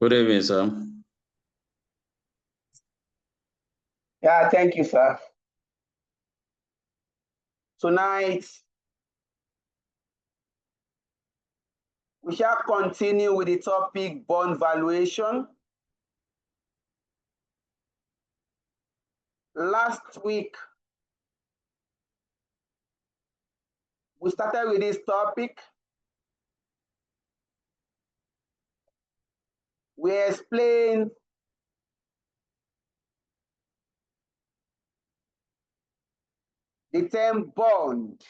Good evening, sir. Yeah, thank you, sir. Tonight, we shall continue with the topic bond valuation. Last week, we started with this topic. We explained the term bond,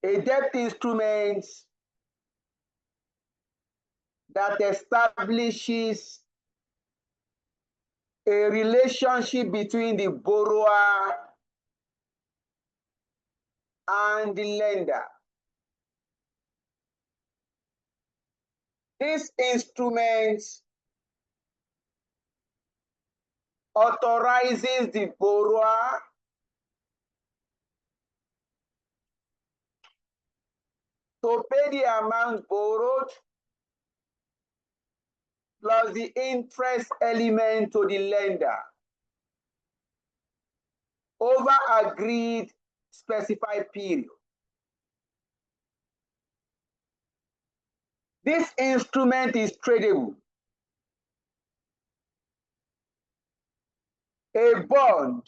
a debt instrument that establishes a relationship between the borrower and the lender. This instrument authorizes the borrower to pay the amount borrowed plus the interest element to the lender over agreed specified period. This instrument is tradable. A bond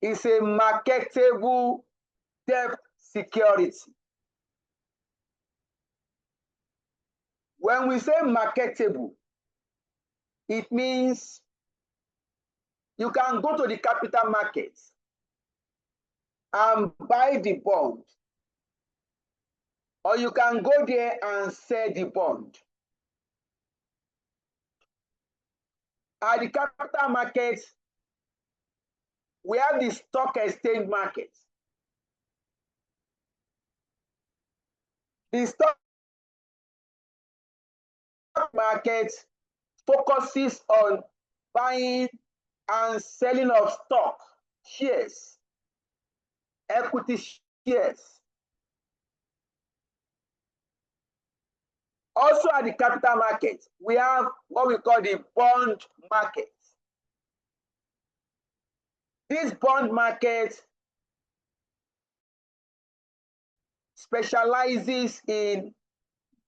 is a marketable debt security. When we say marketable, it means you can go to the capital market and buy the bond, or you can go there and sell the bond. At the capital market, we have the stock exchange market. The stock market focuses on buying and selling of stock, shares, equity shares. Also at the capital market, we have what we call the bond market. This bond market specializes in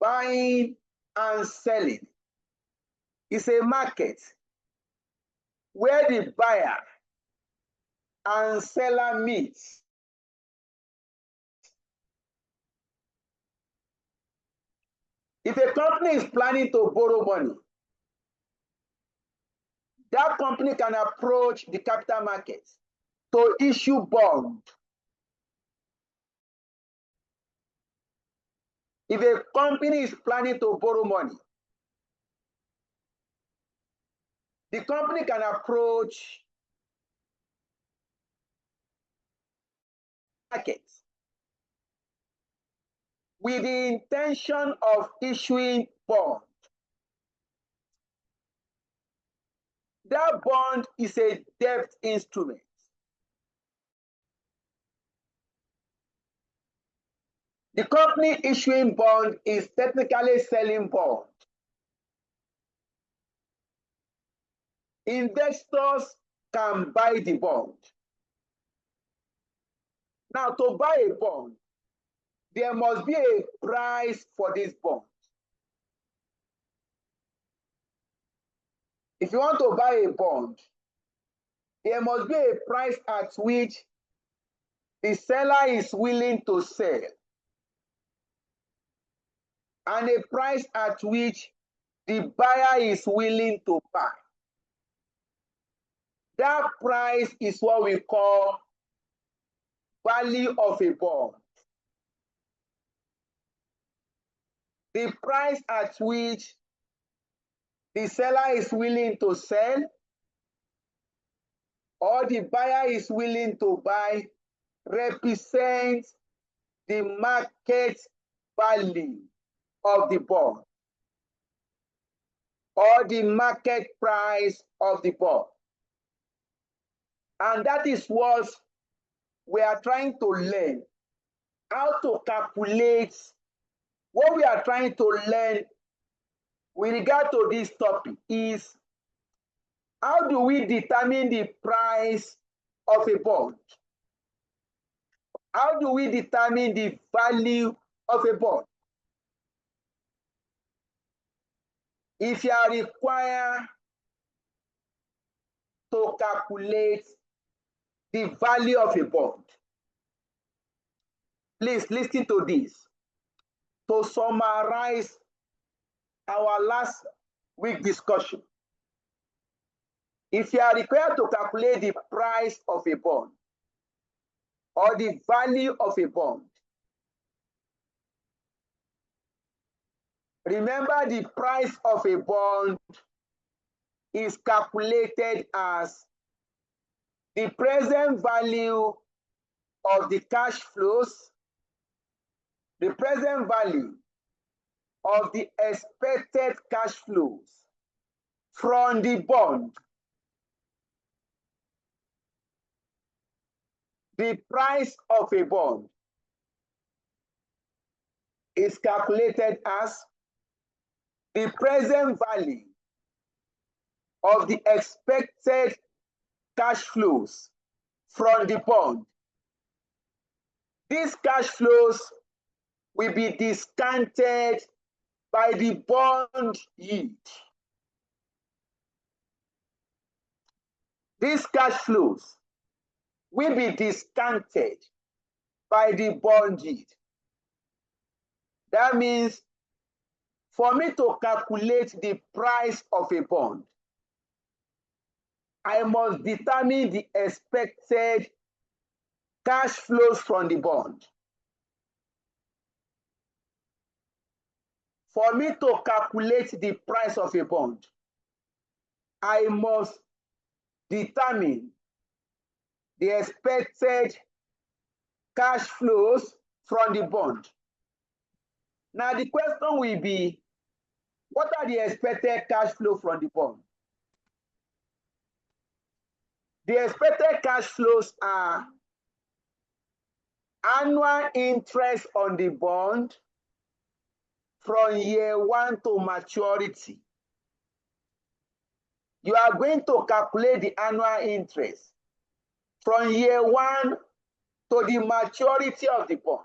buying and selling. It's a market where the buyer and seller meet. If a company is planning to borrow money, that company can approach the capital market to issue bond. If a company is planning to borrow money, the company can approach markets with the intention of issuing bond. That bond is a debt instrument. The company issuing bond is technically selling bond. Investors can buy the bond. Now, to buy a bond, there must be a price for this bond. If you want to buy a bond, there must be a price at which the seller is willing to sell, and a price at which the buyer is willing to buy. That price is what we call value of a bond. The price at which the seller is willing to sell or the buyer is willing to buy represents the market value of the bond or the market price of the bond. And that is what we are trying to learn, how to calculate what we are trying to learn with regard to this topic is how do we determine the price of a bond? How do we determine the value of a bond? If you are required to calculate the value of a bond, please listen to this. To summarize our last week discussion, if you are required to calculate the price of a bond or the value of a bond, remember the price of a bond is calculated as the present value of the cash flows, the present value of the expected cash flows from the bond. The price of a bond is calculated as the present value of the expected cash flows from the bond. These cash flows will be discounted by the bond yield. These cash flows will be discounted by the bond yield. That means for me to calculate the price of a bond, I must determine the expected cash flows from the bond. For me to calculate the price of a bond, I must determine the expected cash flows from the bond. Now the question will be, what are the expected cash flow from the bond? The expected cash flows are annual interest on the bond from year 1 to maturity. You are going to calculate the annual interest from year 1 to the maturity of the bond.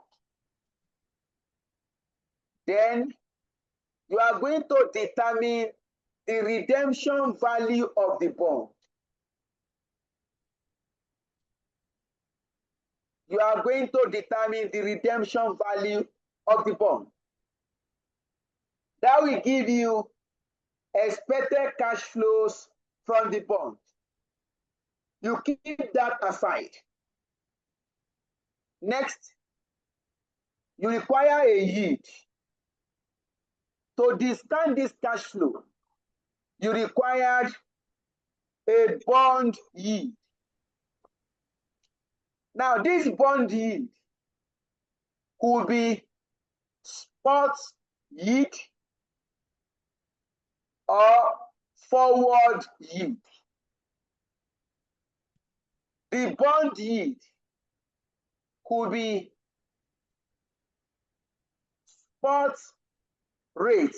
Then you are going to determine the redemption value of the bond. You are going to determine the redemption value of the bond. That will give you expected cash flows from the bond. You keep that aside. Next, you require a yield. To discount this cash flow, you required a bond yield. Now, this bond yield could be spot yield or forward yield. The bond yield could be spot rate.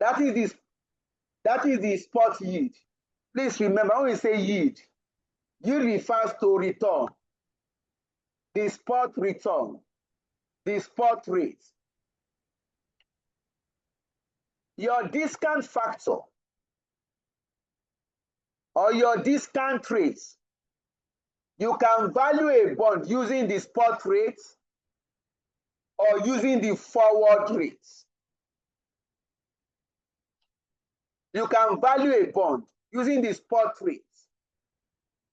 That is the spot yield. Please remember, when we say yield refers to return. The spot return, the spot rate. Your discount factor or your discount rate, you can value a bond using the spot rate or using the forward rate. You can value a bond using the spot rate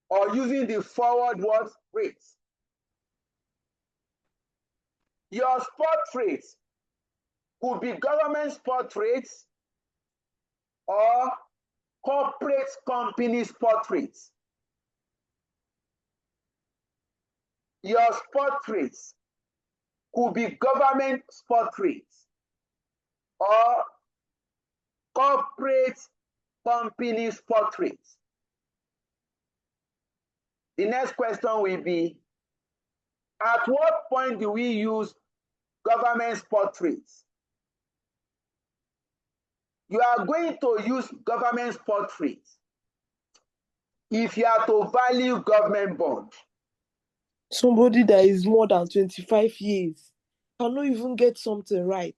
or using the forward what rate. Your spot rate could be government spot rates or corporate company spot rates. Your spot rates could be government spot rates or corporate company spot rates. The next question will be, at what point do we use government spot trades. You are going to use government spot trades if you are to value government bond. Somebody that is more than 25 years cannot even get something right.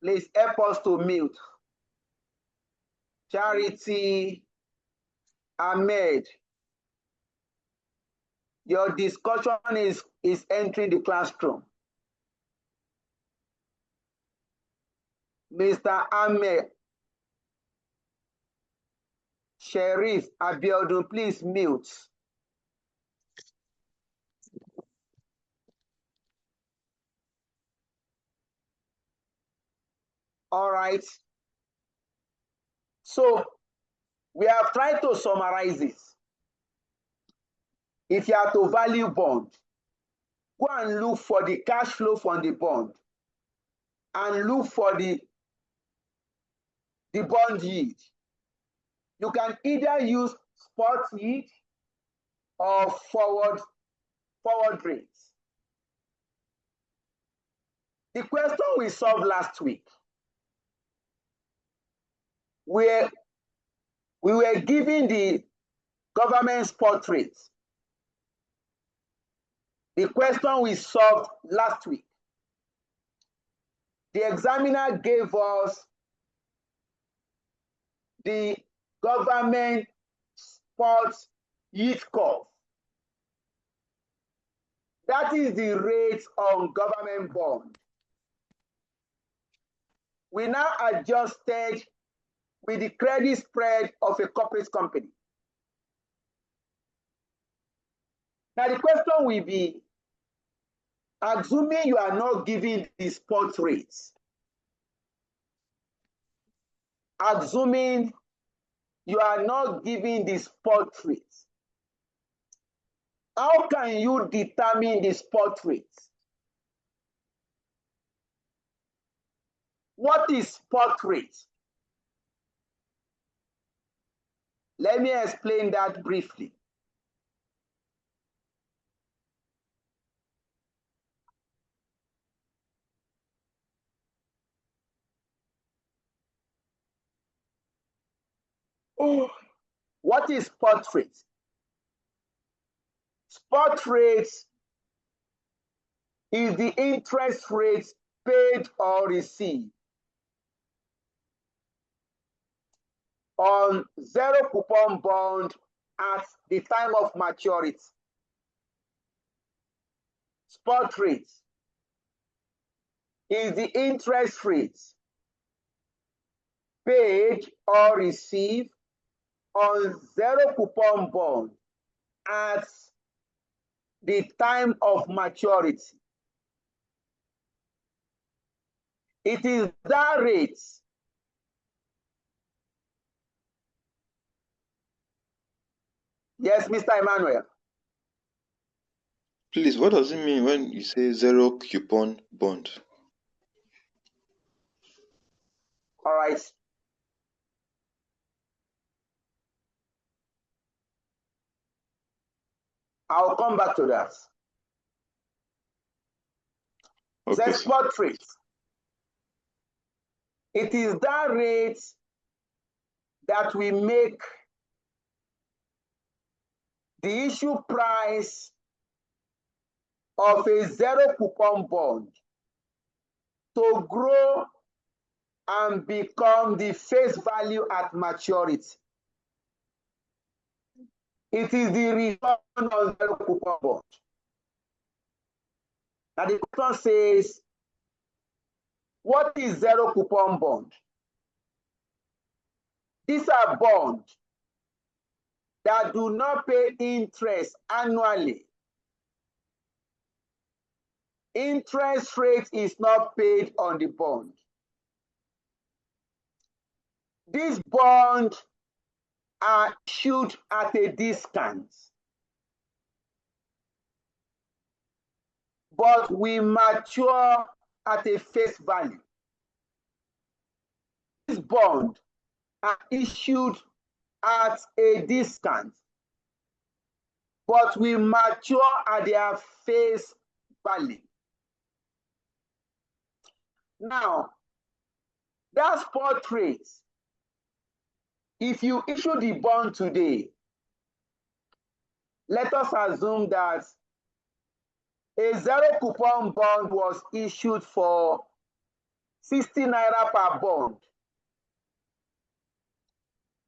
Please help us to mute. Charity Ahmed, your discussion is entering the classroom. Mr. Ahmed, Sheriff Abiodun, please mute. All right. So we have tried to summarize this. If you are to value bond, go and look for the cash flow from the bond and look for the bond yield. You can either use spot yield or forward rates. The question we solved last week, where we were given the government spot rates. The question we solved last week, the examiner gave us the government spot yield curve. That is the rate on government bond. We now adjusted with the credit spread of a corporate company. Now the question will be, assuming you are not giving the spot rates, assuming you are not giving the spot rates, how can you determine the spot rates? What is spot rate? Let me explain that briefly. What is spot rate? Spot rate is the interest rate paid or received on zero coupon bond at the time of maturity. Spot rate is the interest rate paid or received on zero coupon bond at the time of maturity. It is that rate Yes, Mr. Emmanuel. Please, what does it mean when you say zero coupon bond? All right. I'll come back to that. Okay, The spot rate. It is that rate that we make the issue price of a zero coupon bond to grow and become the face value at maturity. It is the return on zero coupon bond. Now the question says, what is zero coupon bond? These are bonds that do not pay interest annually. Interest rate is not paid on the bond. These bonds are issued at a discount, but we mature at a face value. These bonds are issued at a discount, but will mature at their face value. Now, that spot rate, if you issue the bond today, let us assume that a zero coupon bond was issued for 60 naira per bond.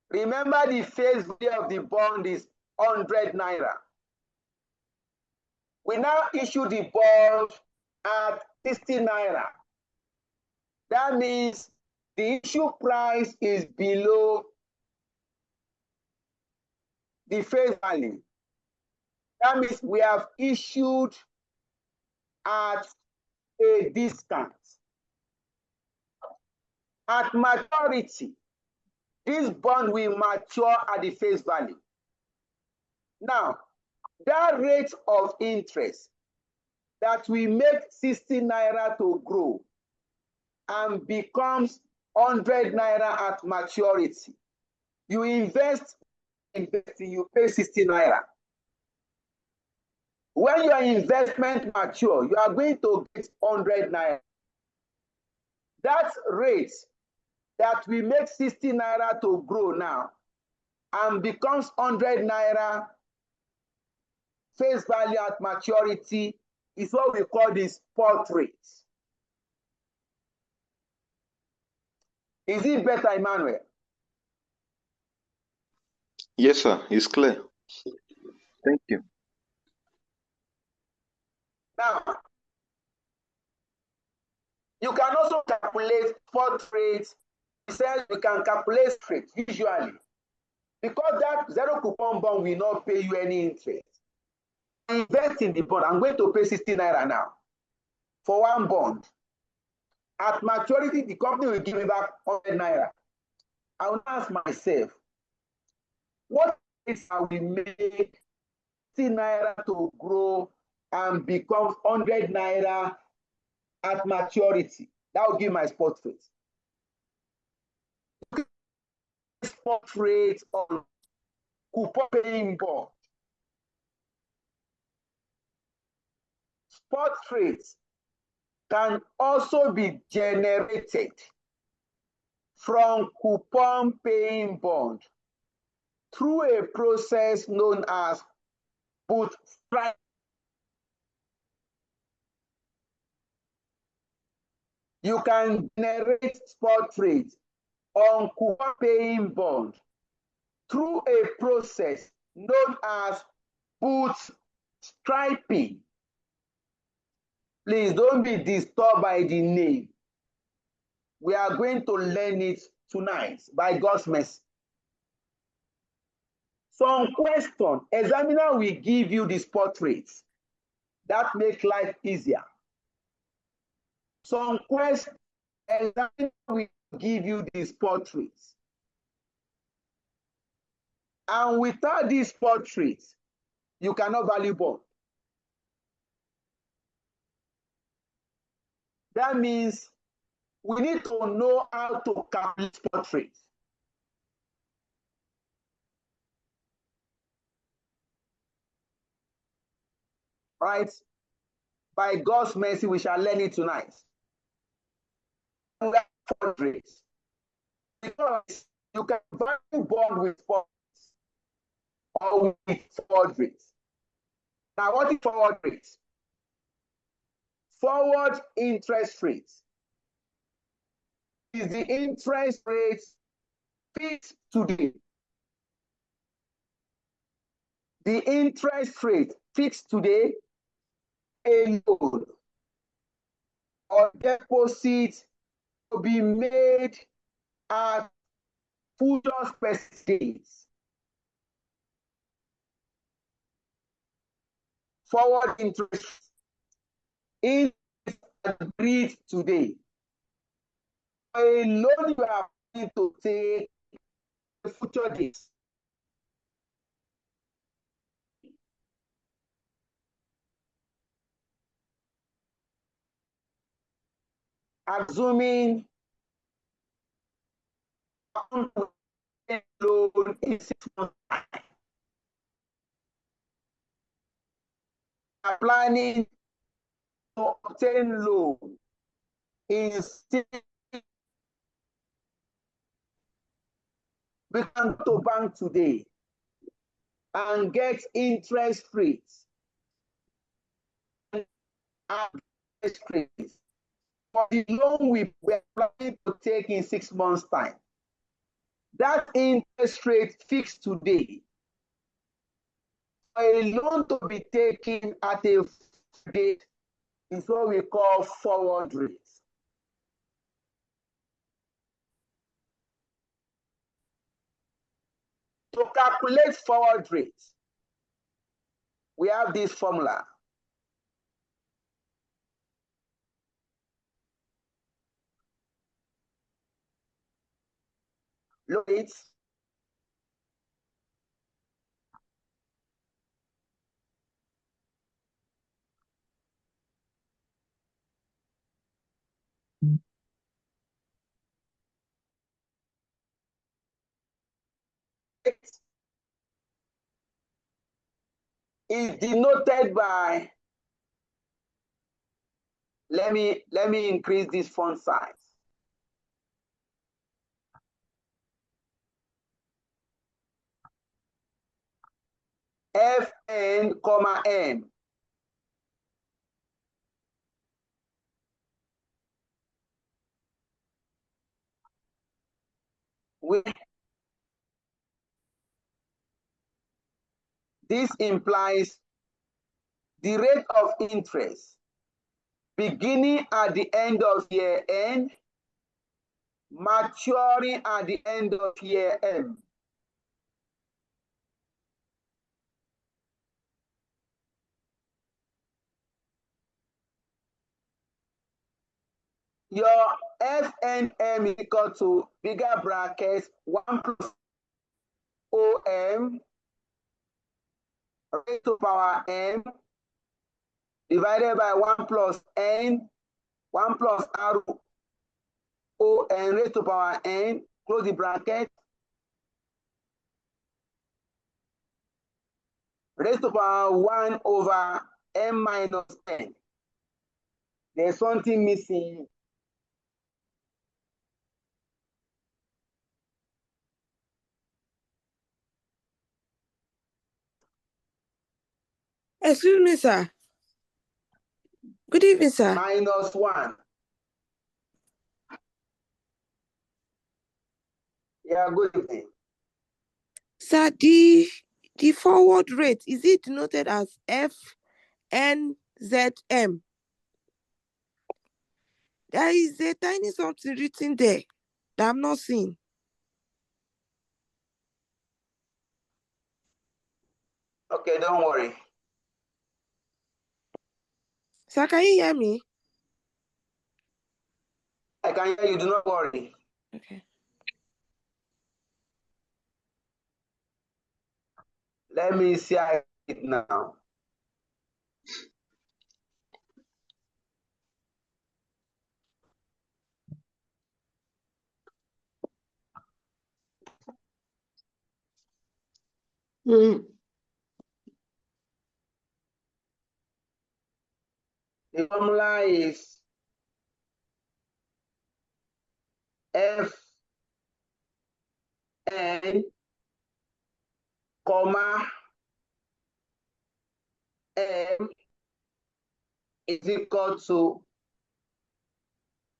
Remember, the face value of the bond is 100 naira. We now issue the bond at 60 naira. That means the issue price is below the face value. That means we have issued at a discount. At maturity, this bond will mature at the face value. Now, that rate of interest that will make 60 naira to grow and becomes 100 naira at maturity. You invest, you pay 60 naira. When your investment mature, you are going to get 100 naira. That rate that will make 60 naira to grow now and becomes 100 naira face value at maturity is what we call the spot rate. Is it better, Emmanuel? Yes, sir. It's clear. Thank you. Now, you can also calculate spot rates. He says you can calculate straight usually. Because that zero coupon bond will not pay you any interest. Invest in the bond. I'm going to pay 60 naira now for one bond. At maturity, the company will give me back 100 naira. I will ask myself, what is I will make 60 naira to grow and become 100 naira at maturity? That will give my spot rate. Spot rate on coupon paying bond. Spot rates can also be generated from coupon paying bond through a process known as bootstrap. You can generate spot rates on coupon paying bond through a process known as bootstrapping. Please don't be disturbed by the name. We are going to learn it tonight by God's mercy. Some question, examiner will give you the spot rates. That makes life easier. Some question, examiner will give you the spot rates. And without these spot rates, you cannot value bond. That means we need to know how to calculate spot rates. Right? By God's mercy, we shall learn it tonight. Spot rates. Because you can value bond with spot rates or with forward rates. Now, what is forward rates? Forward interest rates is the interest rate fixed today. The interest rate fixed today, a loan or deposit to be made at future specific dates. Forward interest is agreed today. A loan you are going to take future dates. Assuming loan in 6 months. are planning to obtain loan in we can go to bank today and get interest rates for the loan we were planning to take in 6 months' time. That interest rate fixed today, for a loan to be taken at a date, is what we call forward rates. To calculate forward rates, we have this formula. Look it. Is denoted by, let me increase this font size. Fn, M. This implies the rate of interest beginning at the end of year end, maturing at the end of year end. Your FNM is equal to bigger brackets 1 plus OM raised to power M divided by 1 plus N, 1 plus R O N raised to power N, close the bracket, raised to power 1 over M minus N. There's something missing. Excuse me, sir. Good evening, sir. Minus 1. Yeah, good evening. Sir, the forward rate, is it denoted as FNZM? There is a tiny something written there that I'm not seeing. Okay, don't worry. Sir, can you hear me? I can hear you, do not worry. Okay. Let me see it now. The formula is F N, comma, M is equal to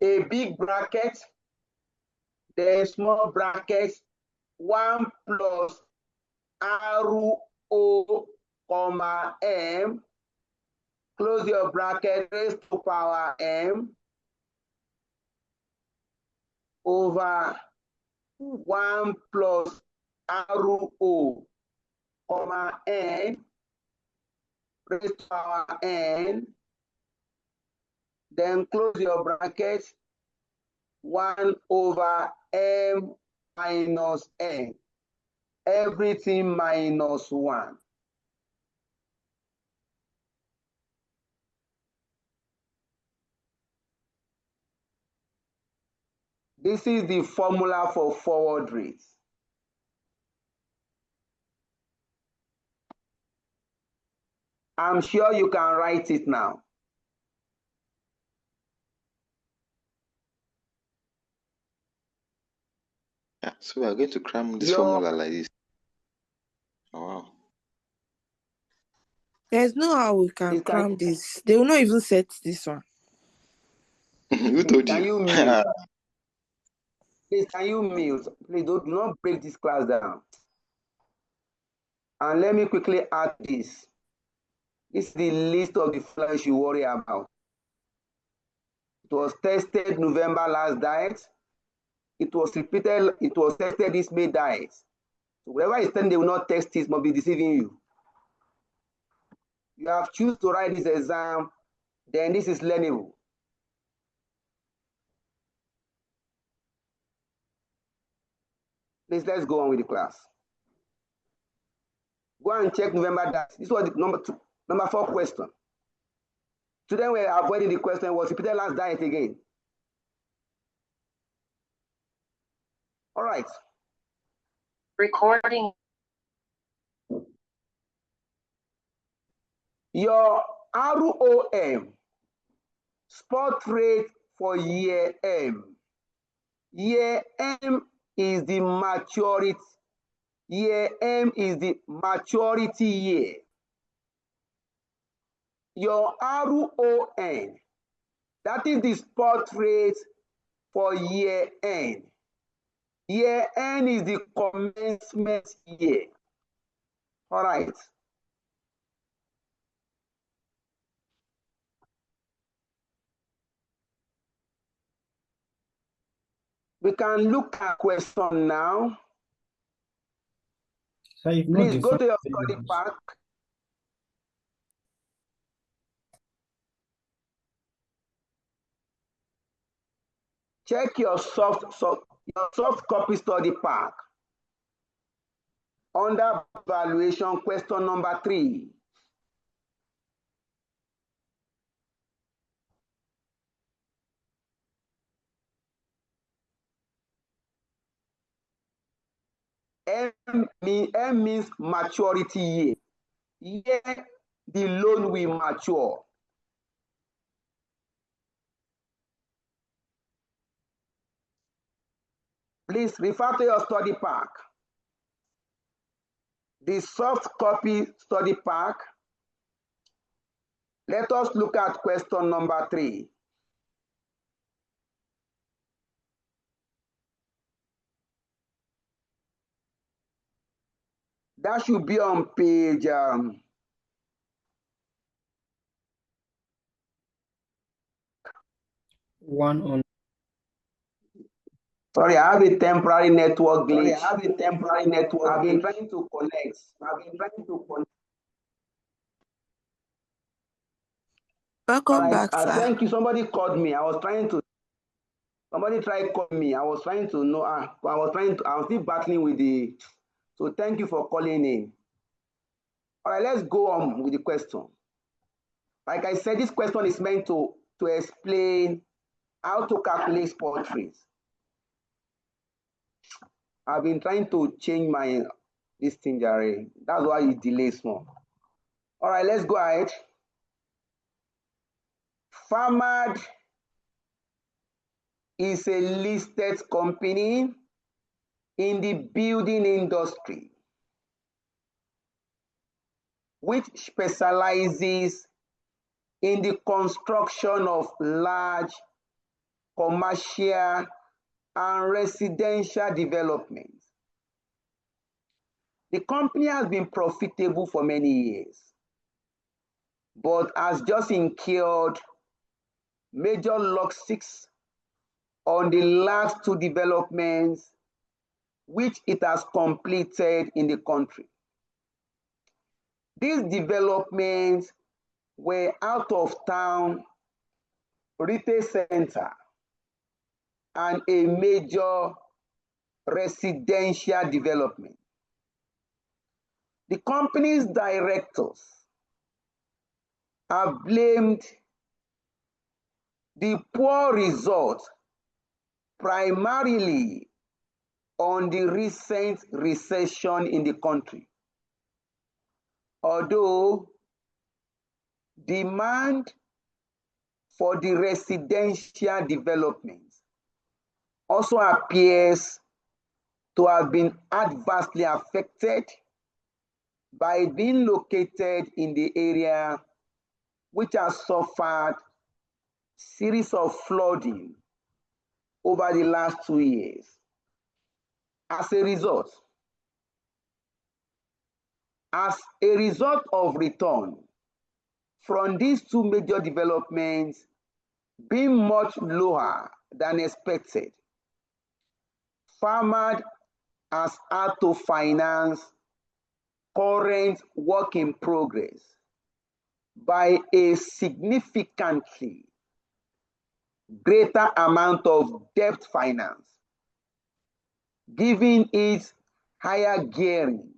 a big bracket, then small bracket, 1 plus R O, comma, M, close your bracket, raised to power M, over 1 plus R O, comma, N, raised to power N, then close your bracket, 1 over M minus N, everything minus 1. This is the formula for forward rates. I'm sure you can write it now. Yeah, so we are going to cram this Your formula like this. Oh, wow. There's no how we can Please, cram this. They will not even set this one. Who told can you? you mute? Please, can you mute? Please do not break this class down. And let me quickly add this. This is the list of the flash you worry about. It was tested November last diet. It was repeated, it was tested this May diet. So whatever is telling they will not test this must be deceiving you. You have choose to write this exam, then this is learnable. Please, let's go on with the class. Go and check November diet. This was the number 4 question. Today we are avoiding the question was repeated last diet again. All right. Recording. Your ROM, spot rate for year M. Year M is the maturity. Year M is the maturity year. Your RON, that is the spot rate for year N. Year N is the commencement year. All right. We can look at question now. So Please go to your study pack. Check your soft copy study pack. Under valuation, question number 3. M means maturity year. Year the loan will mature. Please refer to your study pack. The soft copy study pack. Let us look at question number 3. That should be on page 1 on. Sorry, I have a temporary network glitch. I've been trying to connect. Welcome back, sir. Thank you. Somebody called me. Somebody tried calling me. I was trying to know. I was still battling with the. So thank you for calling in. All right, let's go on with the question. Like I said, this question is meant to explain how to calculate spot rates. I've been trying to change this thing, Jerry. That's why it delays more. All right, let's go ahead. Farmad is a listed company in the building industry, which specializes in the construction of large commercial and residential developments. The company has been profitable for many years, but has just incurred major losses on the last 2 developments which it has completed in the country. These developments were out of town retail center and a major residential development. The company's directors have blamed the poor results primarily on the recent recession in the country. Although Demand for the residential development also appears to have been adversely affected by being located in the area which has suffered series of flooding over the last 2 years. As a result of return from these two major developments being much lower than expected, farmers has had to finance current work in progress by a significantly greater amount of debt finance, giving it higher gearing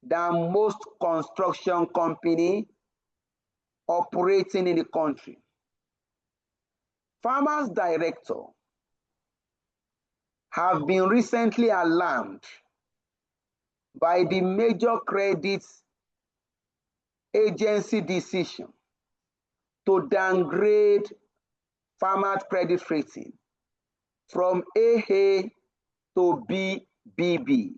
than most construction companies operating in the country. Farmers directors have been recently alarmed by the major credit agency decision to downgrade farmers' credit rating from AA to BBB.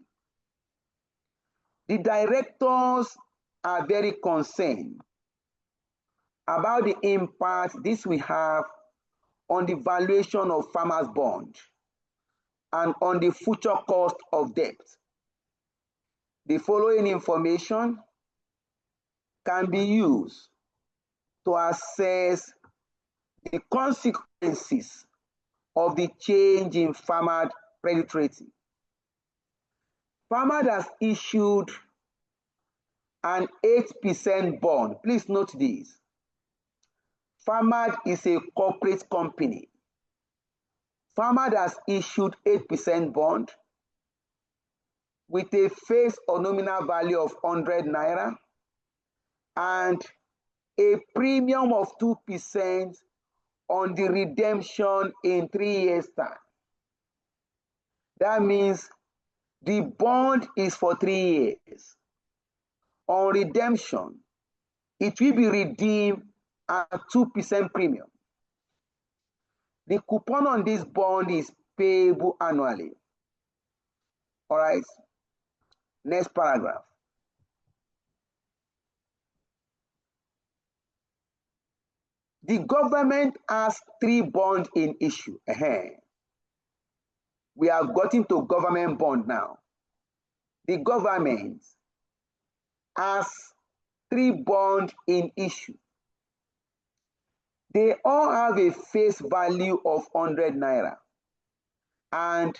The directors are very concerned about the impact this will have on the valuation of farmers' bond and on the future cost of debt. The following information can be used to assess the consequences of the change in farmer credit rating. Farmer has issued an 8% bond. Please note this. Farmer is a corporate company. Farmer has issued 8% bond with a face or nominal value of 100 naira and a premium of 2% on the redemption in 3 years' time. That means the bond is for 3 years. On redemption, it will be redeemed at 2% premium. The coupon on this bond is payable annually. All right. Next paragraph. The government has 3 bonds in issue. We have gotten to government bond now. The government has 3 bonds in issue. They all have a face value of 100 naira and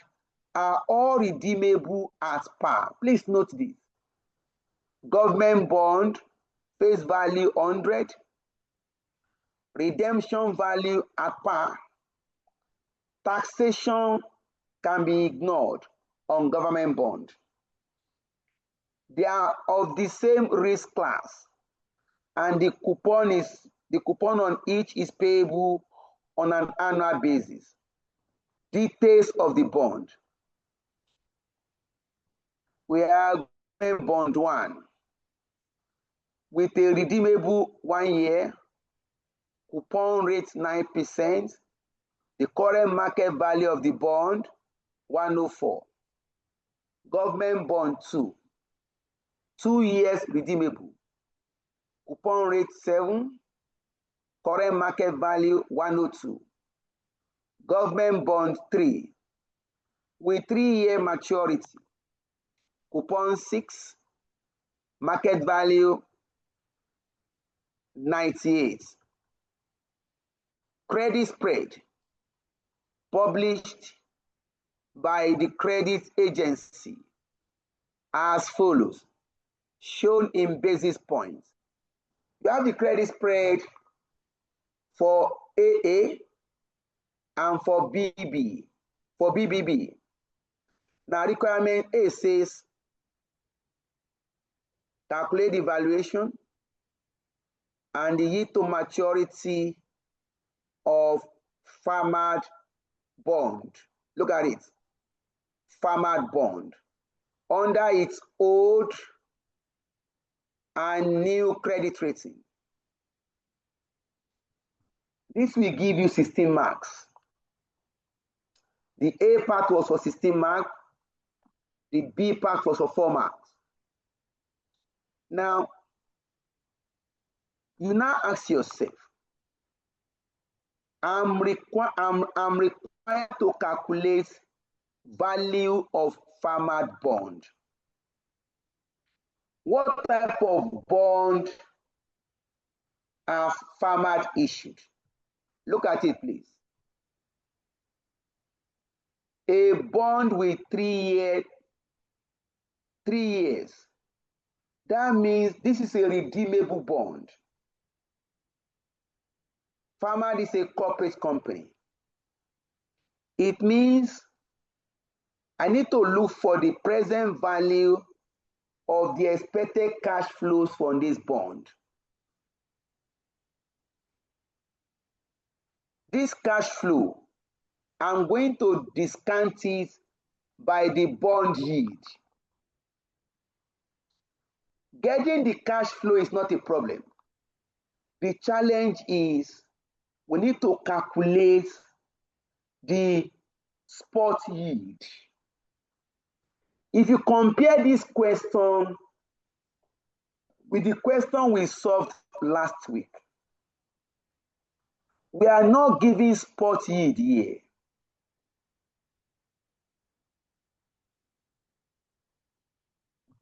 are all redeemable at par. Please note this. Government bond, face value 100, redemption value at par. Taxation can be ignored on government bond. They are of the same risk class, and the coupon on each is payable on an annual basis. Details of the bond. We have bond 1 with a redeemable 1 year, coupon rate 9%. The current market value of the bond 104. Government bond 2, 2 years redeemable, coupon rate 7, current market value 102. Government bond 3 with 3-year maturity, coupon 6, market value 98. Credit spread published by the credit agency as follows, shown in basis points. You have the credit spread for AA and for BB, for BBB. Now requirement A says calculate the valuation and the yield to maturity of farmer bond. Look at it. Farmer bond under its old and new credit rating. This will give you 16 marks. The A part was for 16 marks. The B part was for 4 marks. Now, you now ask yourself, I'm required to calculate value of farmer bond. What type of bond are farmers issued? Look at it, please. A bond with 3 years. That means this is a redeemable bond. Farmer is a corporate company. It means I need to look for the present value of the expected cash flows from this bond. This cash flow, I'm going to discount it by the bond yield. Getting the cash flow is not a problem. The challenge is we need to calculate the spot yield. If you compare this question with the question we solved last week, we are not giving spot yield here.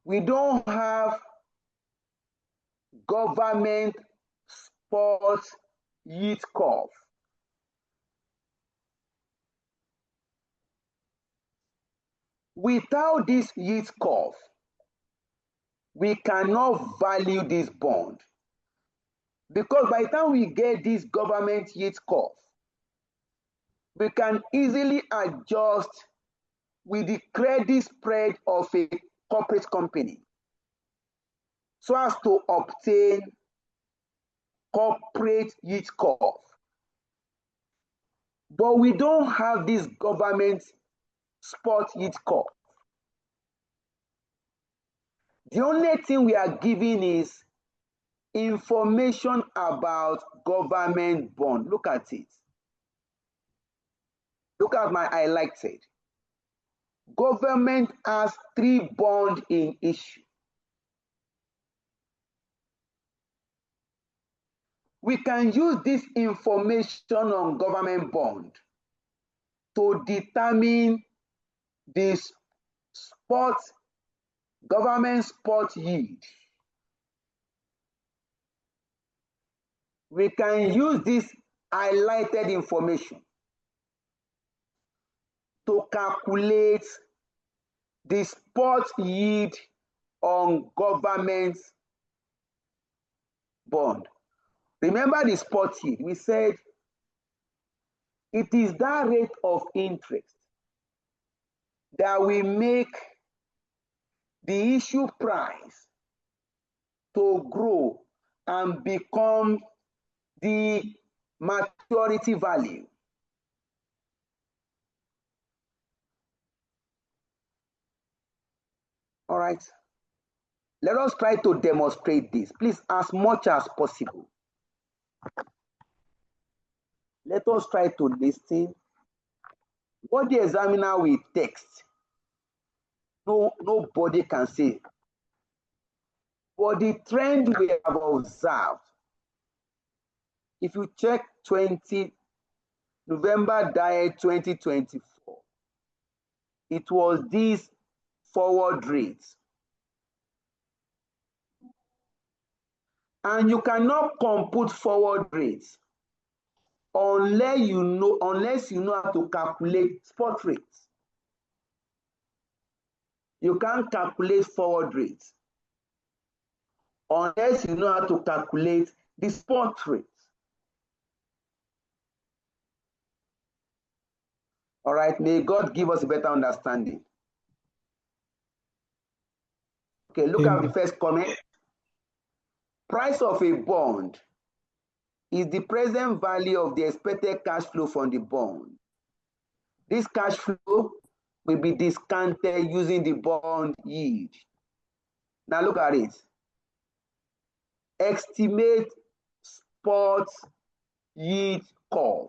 We don't have government spot yield curve. Without this yield curve, we cannot value this bond, because by the time we get this government yield curve, we can easily adjust with the credit spread of a corporate company so as to obtain corporate yield curve. But we don't have this government spot yield curve. The only thing we are giving is information about government bond. Look at it. Look at my highlighted. Government has 3 bonds in issue. We can use this information on government bond to determine this government spot yield. We can use this highlighted information to calculate the spot yield on government bond. Remember the spot yield, we said it is that rate of interest that will make the issue price to grow and become the maturity value. All right. Let us try to demonstrate this, please, as much as possible. Let us try to listen. What the examiner will text, nobody can say. But the trend we have observed, if you check November diet 2024, it was these forward rates. And you cannot compute forward rates unless you know how to calculate spot rates. You can't calculate forward rates unless you know how to calculate the spot rates. All right, may God give us a better understanding. Okay, look at the first comment. Price of a bond is the present value of the expected cash flow from the bond. This cash flow will be discounted using the bond yield. Now look at it. Estimate spot yield curve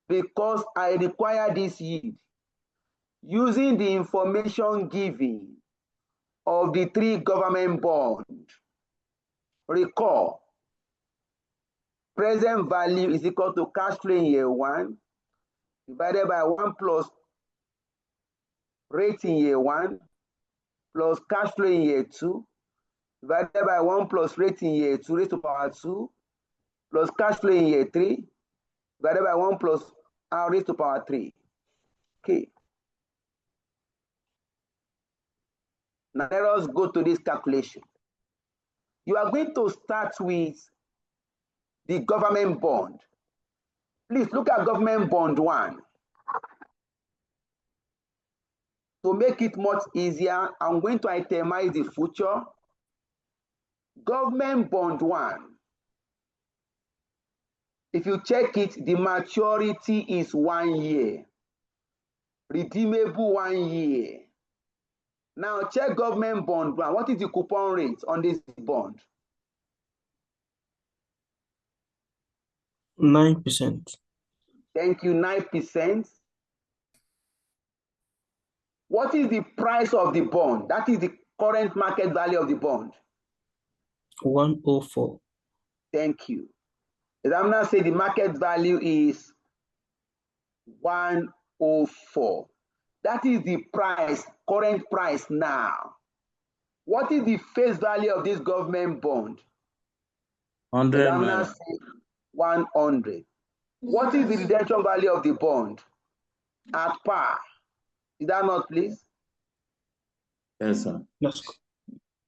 because I require this yield using the information given of the 3 government bonds. Recall, present value is equal to cash flow in year 1 divided by 1 plus rate in year 1 plus cash flow in year 2 divided by 1 plus rate in year 2 raised to power 2 plus cash flow in year 3 divided by 1 plus r raised to power 3. Okay. Now let us go to this calculation. You are going to start with the government bond. Please look at government bond 1. To make it much easier, I'm going to itemize the future. Government bond 1. If you check it, the maturity is 1 year. Redeemable 1 year. Now check government bond 1. What is the coupon rate on this bond? 9%. Thank you, 9%. What is the price of the bond? That is the current market value of the bond. 104. Thank you. Examiner say the market value is 104. That is the price, current price now. What is the face value of this government bond? 100 Examiner naira. say 100. What is the redemption value of the bond? At par. Is that not, please? Yes, sir. Yes.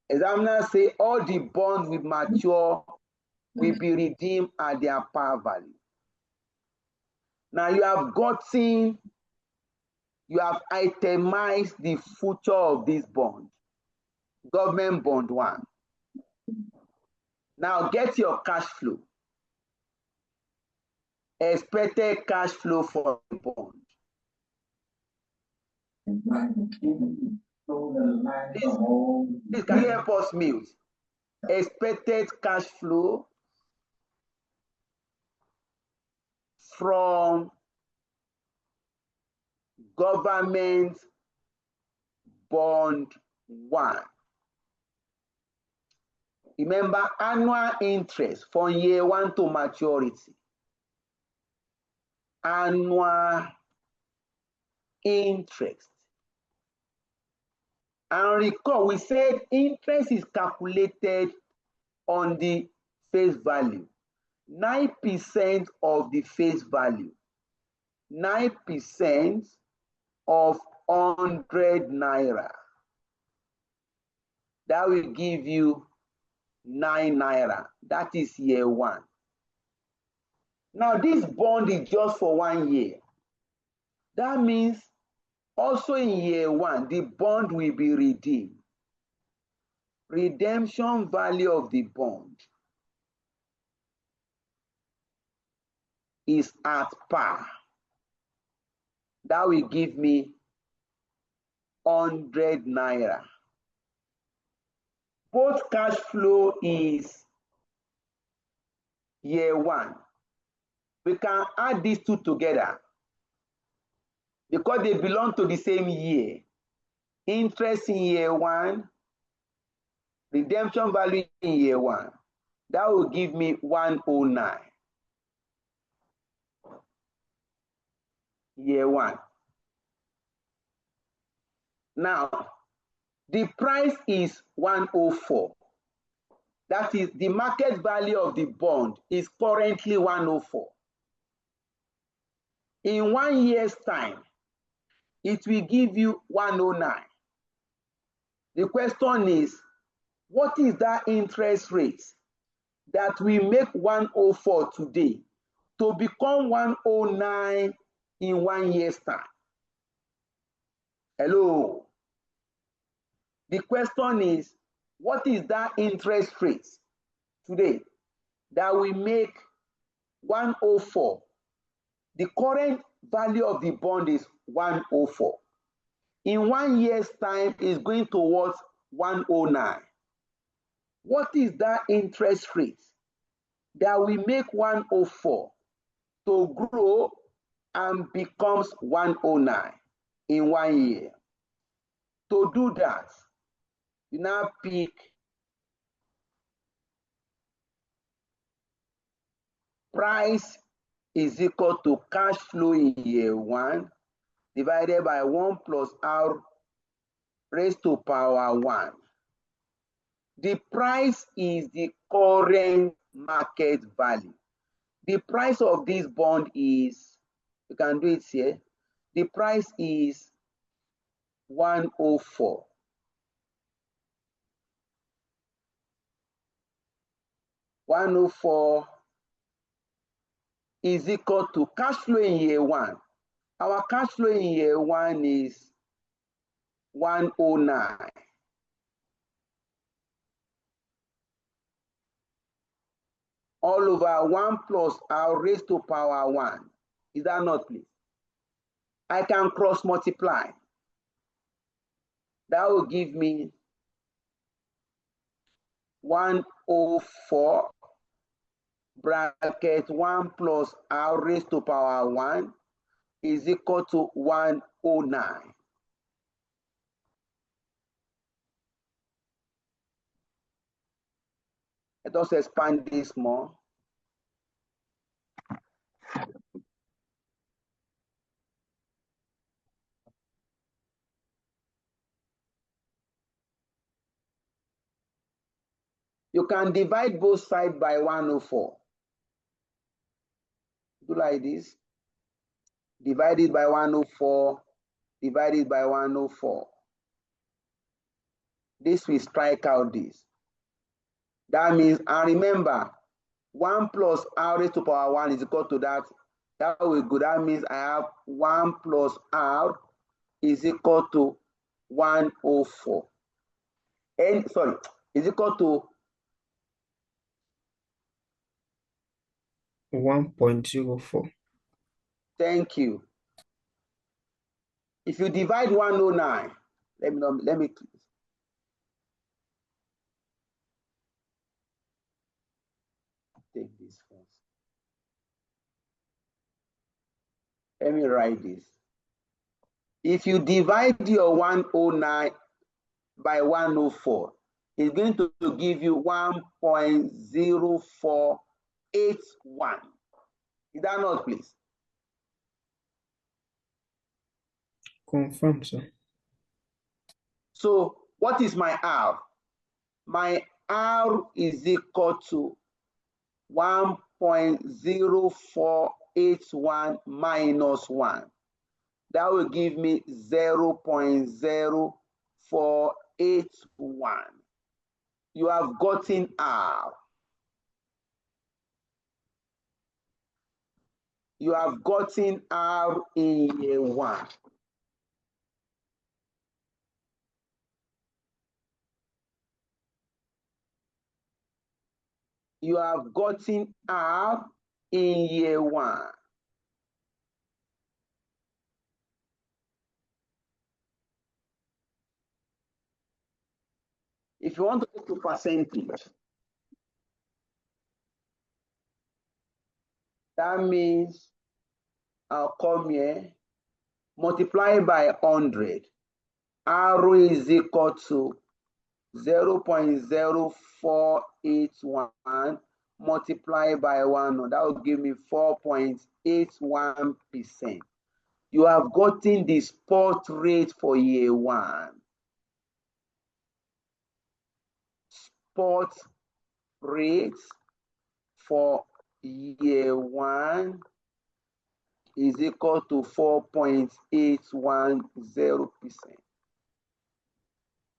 Examiner say all the bonds will mature, will be redeemed at their par value. Now you have itemized the future of this bond. Government bond 1. Now get your cash flow. Expected cash flow for the bond. Please can you help us mute? Expected cash flow from government bond 1. Remember, annual interest from year 1 to maturity. Annual interest. And recall, we said interest is calculated on the face value. 9% of the face value. 9% of 100 naira. That will give you 9 naira. That is year 1. Now this bond is just for 1 year. That means also in year 1, the bond will be redeemed. Redemption value of the bond is at par. That will give me 100 naira. Both cash flow is year 1. We can add these two together because they belong to the same year. Interest in year 1, redemption value in year 1. That will give me 109. Year 1. Now, the price is 104. That is, the market value of the bond is currently 104. In 1 year's time, it will give you 109. The question is, what is that interest rate that will make 104 today to become 109 in 1 year's time? Hello? The question is, what is that interest rate today that will make 104? The current value of the bond is 104. In 1 year's time, is going towards 109. What is that interest rate that will make 104 to grow and becomes 109 in 1 year. To do that, you now pick price is equal to cash flow in year 1 divided by 1 plus R raised to power 1. The price is the current market value. The price of this bond is, you can do it here, the price is 104. $104 is equal to cash flow in year 1. Our cash flow in year 1 is 109. All over 1 plus R raised to power 1. Is that not, please? I can cross multiply. That will give me 104 bracket 1 plus R raised to power 1 is equal to 109. Let us expand this more. You can divide both sides by 104. Do like this. Divided by 104, divided by 104. This will strike out this. That means, and remember, 1 plus R raised to power 1 is equal to that. That will go. That means I have 1 plus R is equal to 104. And sorry, is equal to 1.04. Thank you. If you divide 109, let me take this first. Let me write this. If you divide your 109 by 104, it's going to give you 1.0481. Is that not, please? Confirm, sir. So what is my R? My R is equal to 1.0481 minus 1. That will give me 0.0481. You have gotten R. You have gotten R in year 1. You have gotten R in year 1. If you want to go to percentage, that means I'll come here, multiply by 100. R is equal to 0.0481 multiplied by 1. That will give me 4.81%. You have gotten the spot rate for year 1. Spot rate for year 1 is equal to 4.810%.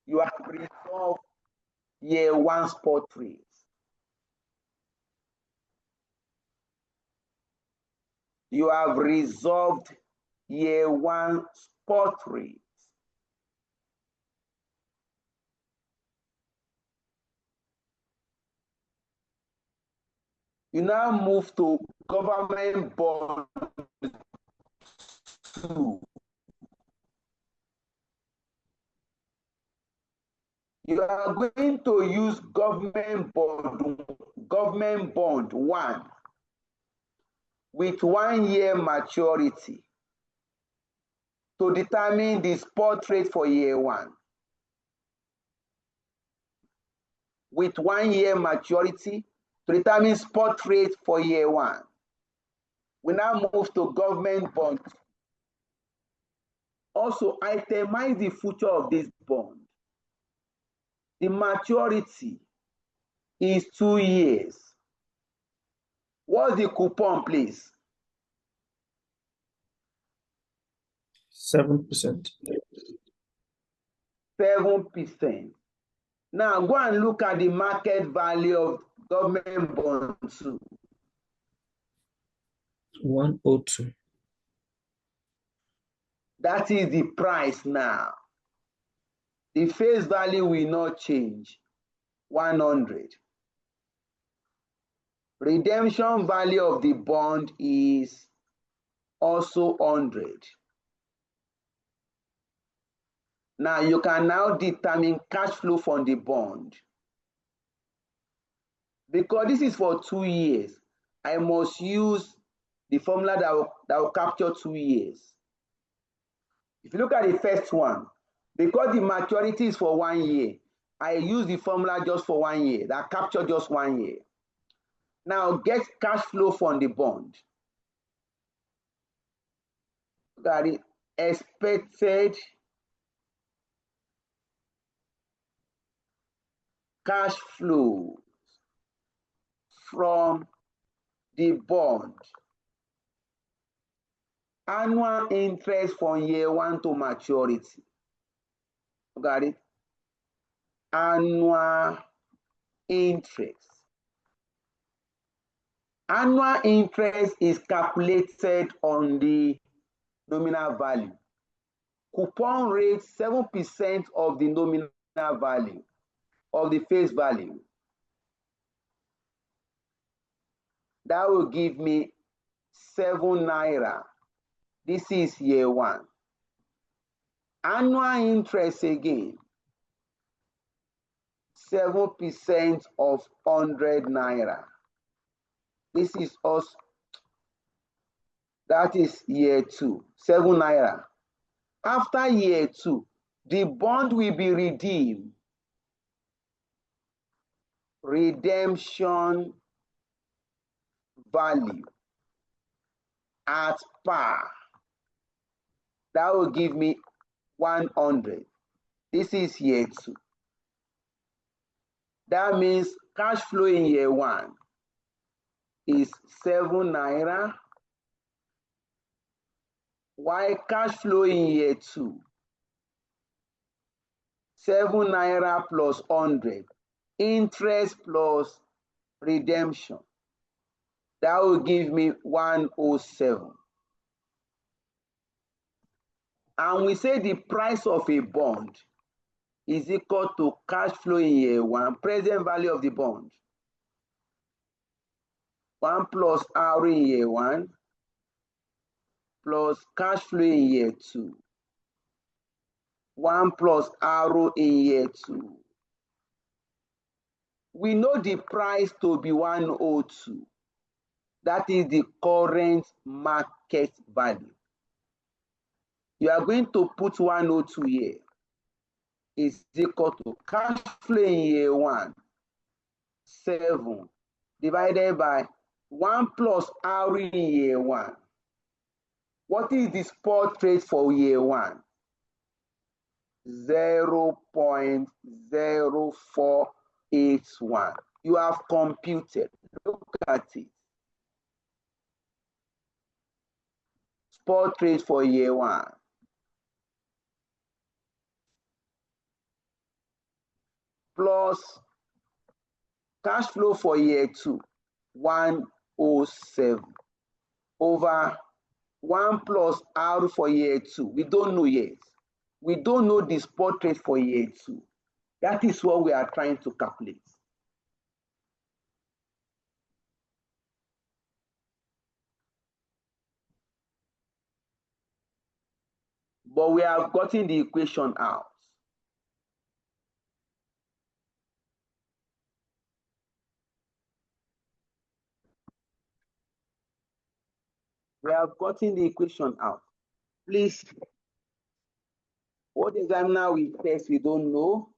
You have resolved year 1 spot rates. You have resolved year 1 spot rates. You now move to government bond 2. You are going to use government bond 1. with 1 year maturity to determine the spot rate for year 1. With 1 year maturity to determine spot rate for year 1. We now move to government bond. Also, itemize the future of this bond. The maturity is 2 years. What's the coupon, please? 7%. 7%. Now go and look at the market value of government bonds too. 102. That is the price now. The face value will not change. 100. Redemption value of the bond is also 100. Now you can now determine cash flow from the bond. Because this is for 2 years, I must use the formula that will capture 2 years. If you look at the first one, because the maturity is for 1 year, I use the formula just for 1 year, that capture just 1 year. Now get cash flow from the bond. That is expected cash flow from the bond. Annual interest from year 1 to maturity. Got it? Annual interest. Annual interest is calculated on the nominal value. Coupon rate 7% of the nominal value, of the face value. That will give me 7 naira. This is year 1. Annual interest again, 7% of 100 naira. This is us. That is year 2, 7 naira. After year 2, the bond will be redeemed. Redemption value at par. That will give me 100. This is year 2. That means cash flow in year 1 is 7 naira, while cash flow in year 2, 7 naira plus 100, interest plus redemption. That will give me 107. And we say the price of a bond is equal to cash flow in year 1, present value of the bond. 1 plus R in year 1 plus cash flow in year 2. 1 plus R in year 2. We know the price to be 102. That is the current market value. You are going to put 102 here. Is equal to cash flow in year 1, 7, divided by 1 plus R in year 1. What is the spot rate for year 1? 0.0481. You have computed. Look at it. Spot rate for year 1. Plus cash flow for year 2, 107 over 1 plus R for year 2. We don't know yet. We don't know the spot rate for year 2. That is what we are trying to calculate. But we have gotten the equation out. We have gotten the equation out. Please, what examiner we test we don't know?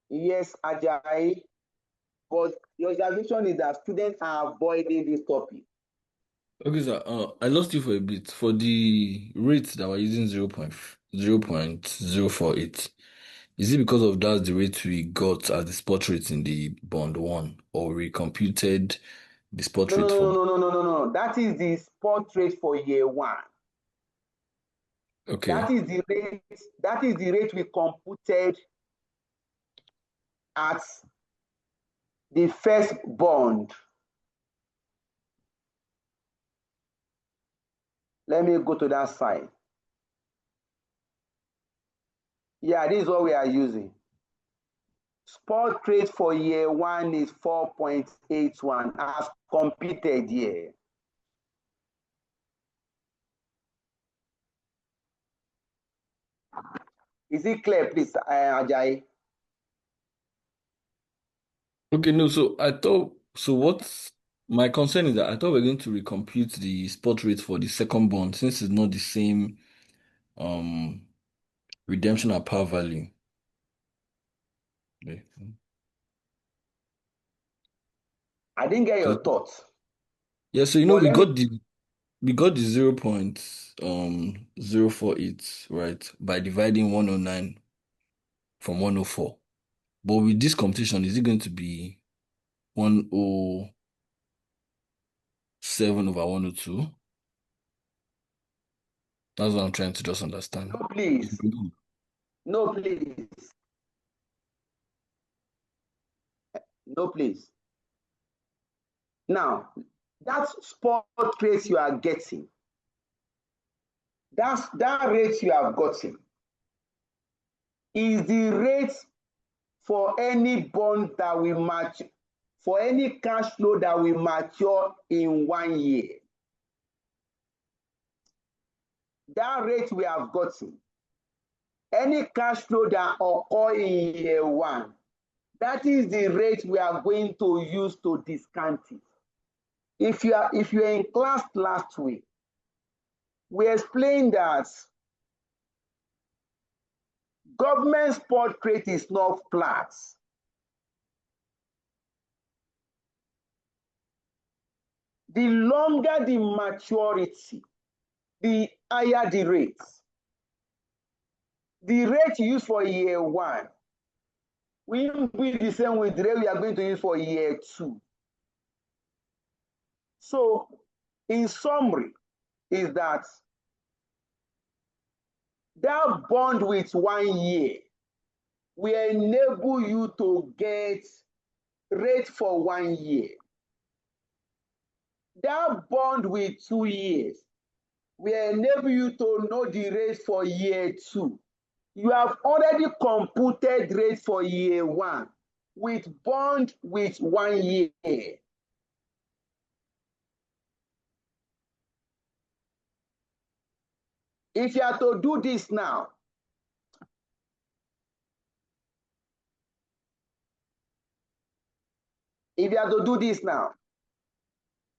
Yes, Ajayi, but the observation is that students are avoiding this topic. Okay, sir. I lost you for a bit. For the rates that we're using 0.048, is it because of that's the rate we got as the spot rate in the bond one, or we computed the spot No, rate for? no. That is the spot rate for year one. Okay. That is the rate. That is the rate we computed at the first bond. Let me go to that side. Yeah, this is what we are using. Spot rate for year one is 4.81 as computed here. Is it clear, please, Ajayi? Okay, no, what's my concern is that I thought we are going to recompute the spot rate for the second bond since it's not the same redemption at par value. Okay. I didn't get your 'Cause- thoughts. yeah, so But we let me, got the 0.048, right, by dividing 109 from 104. But with this computation, is it going to be 107 over 102? That's what I'm trying to just understand. no, please. No, please. No, please. Now, that spot rate you are getting, that rate you have gotten is the rate for any bond that will match, for any cash flow that will mature in 1 year. That rate we have gotten, any cash flow that occur in year one, that is the rate we are going to use to discount it. If you are in class last week, we explained that government spot rate is not flat. The longer the maturity, the higher the rate. The rate you use for year one will be the same with the rate we are going to use for year two. So, in summary, is that bond with 1 year will enable you to get rate for 1 year. That bond with 2 years will enable you to know the rate for year two. You have already computed rate for year one with bond with 1 year. If you are to do this now,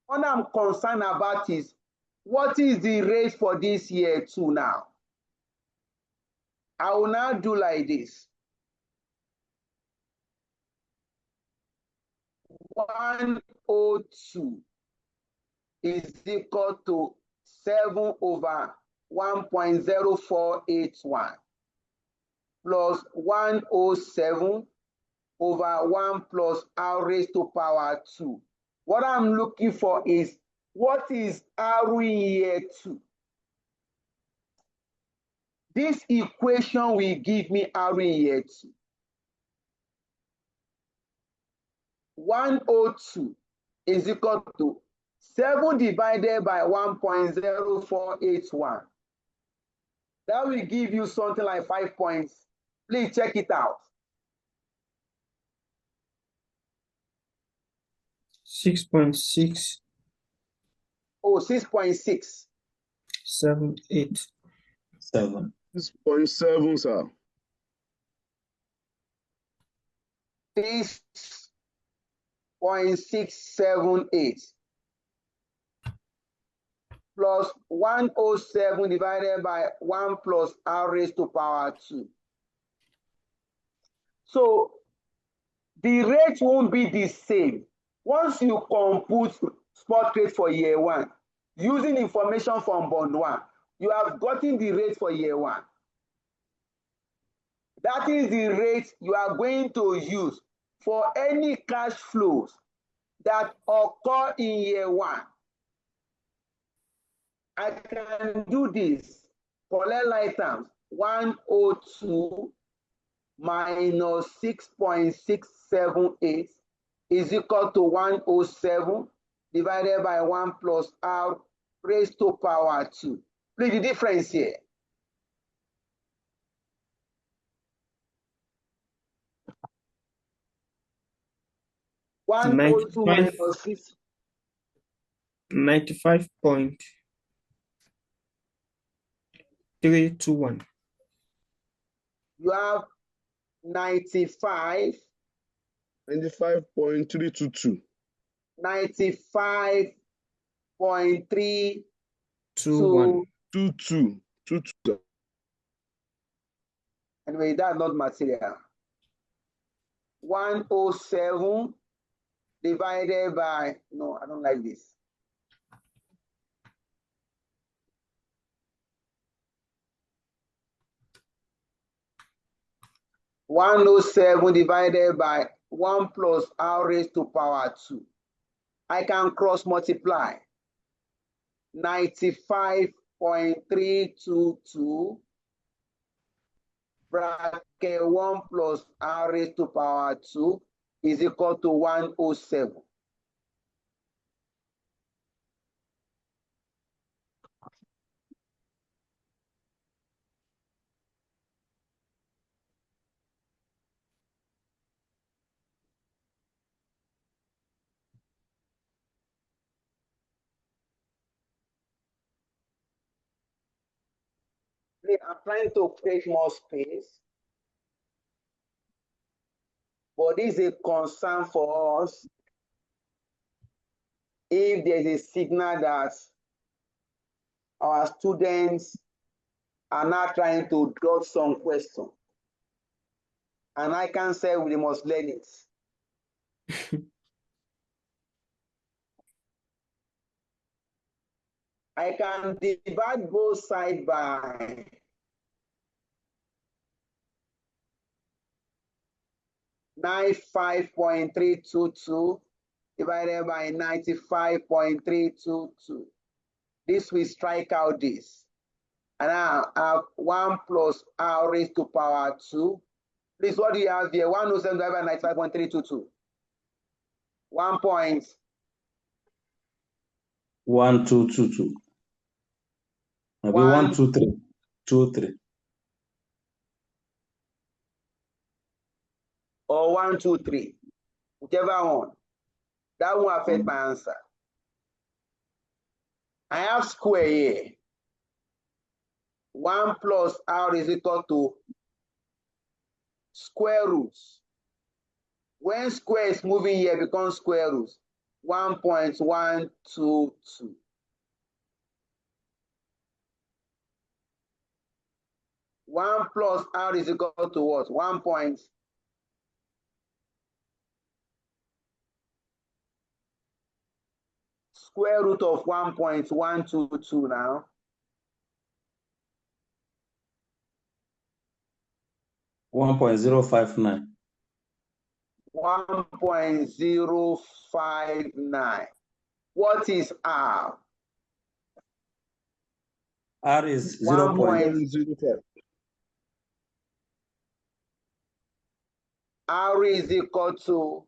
what I'm concerned about is what is the rate for this year two now? I will now do like this. 102 is equal to 7 over 1.0481 plus 107 over 1 plus r raised to power 2. What I'm looking for is what is r in year 2? This equation will give me r in year 2. 102 is equal to 7 divided by 1.0481. That will give you something like 5 points. Please check it out. 6.6 Oh, 6.6. 78 7. 6.7, sir. 6.678. plus 107 divided by 1 plus r raised to power 2. So the rate won't be the same. Once you compute spot rate for year 1, using information from bond 1, you have gotten the rate for year 1. That is the rate you are going to use for any cash flows that occur in year 1. I can do this. Collect items 102 minus 6.678 is equal to 107 divided by 1 plus r raised to power 2. Please, the difference here. One o two minus 6. 95.321. You have 95. 95.322. 95.321. 22. Anyway, that's not material. 107 divided by, no, I don't like this. (107) divided by 1 plus r raised to power 2. I can cross multiply. 95.322 bracket 1 plus r raised to power 2 is equal to 107. I'm trying to create more space, but this is a concern for us if there's a signal that our students are not trying to draw some question. And I can say we must learn it. I can divide both sides by 95.322 divided by 95.322. This will strike out this. And I have 1 plus r raised to power 2. Please, what do you have here? 107 divided by 95.322. 1.1222. Maybe 12323. Or 123, whichever one. That won't affect my answer. I have square here. 1 plus r is equal to square roots. When square is moving here, it becomes square roots. 1.122. 1 plus r is equal to what? 1 point. Square root of 1.122 now. 1.059. 1.059. What is r? R is 0.05. R is equal to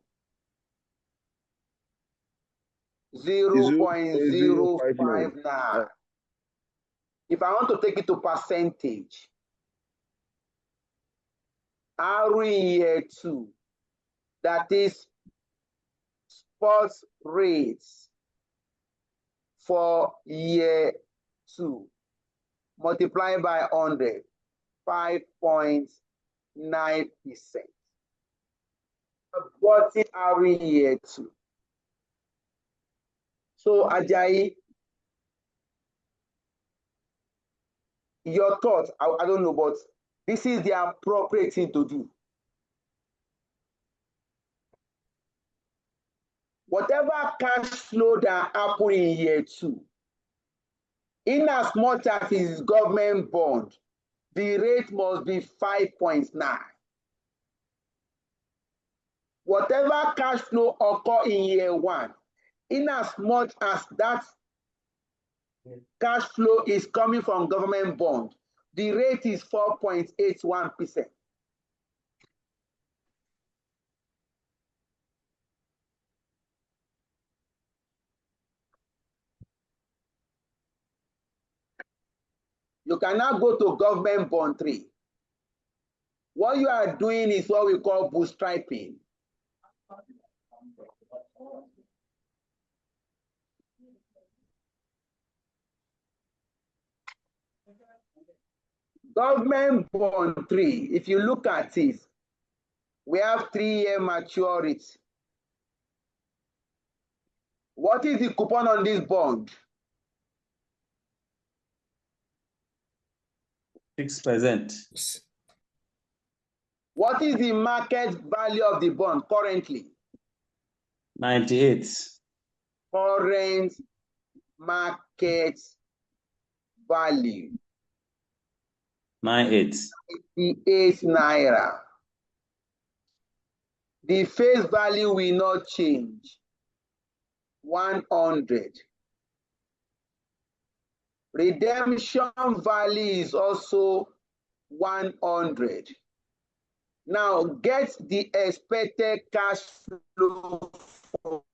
0.059. If I want to take it to percentage, R in year 2, that is spot rates for year 2, multiplied by 100, 5.9%. What is R in year 2? So Ajayi, Your thoughts, I don't know, but this is the appropriate thing to do. Whatever cash flow that happen in year 2, in as much as it is government bond, the rate must be 5.9. Whatever cash flow occur in year 1, in as much as that cash flow is coming from government bond, the rate is 4.81%. You can now go to government bond 3. What you are doing is what we call bootstrapping. Government bond 3, if you look at it, we have 3-year maturity. What is the coupon on this bond? 6%. What is the market value of the bond currently? 98. Current market value. 98. 98 naira. The face value will not change. 100. Redemption value is also 100. Now get the expected cash flow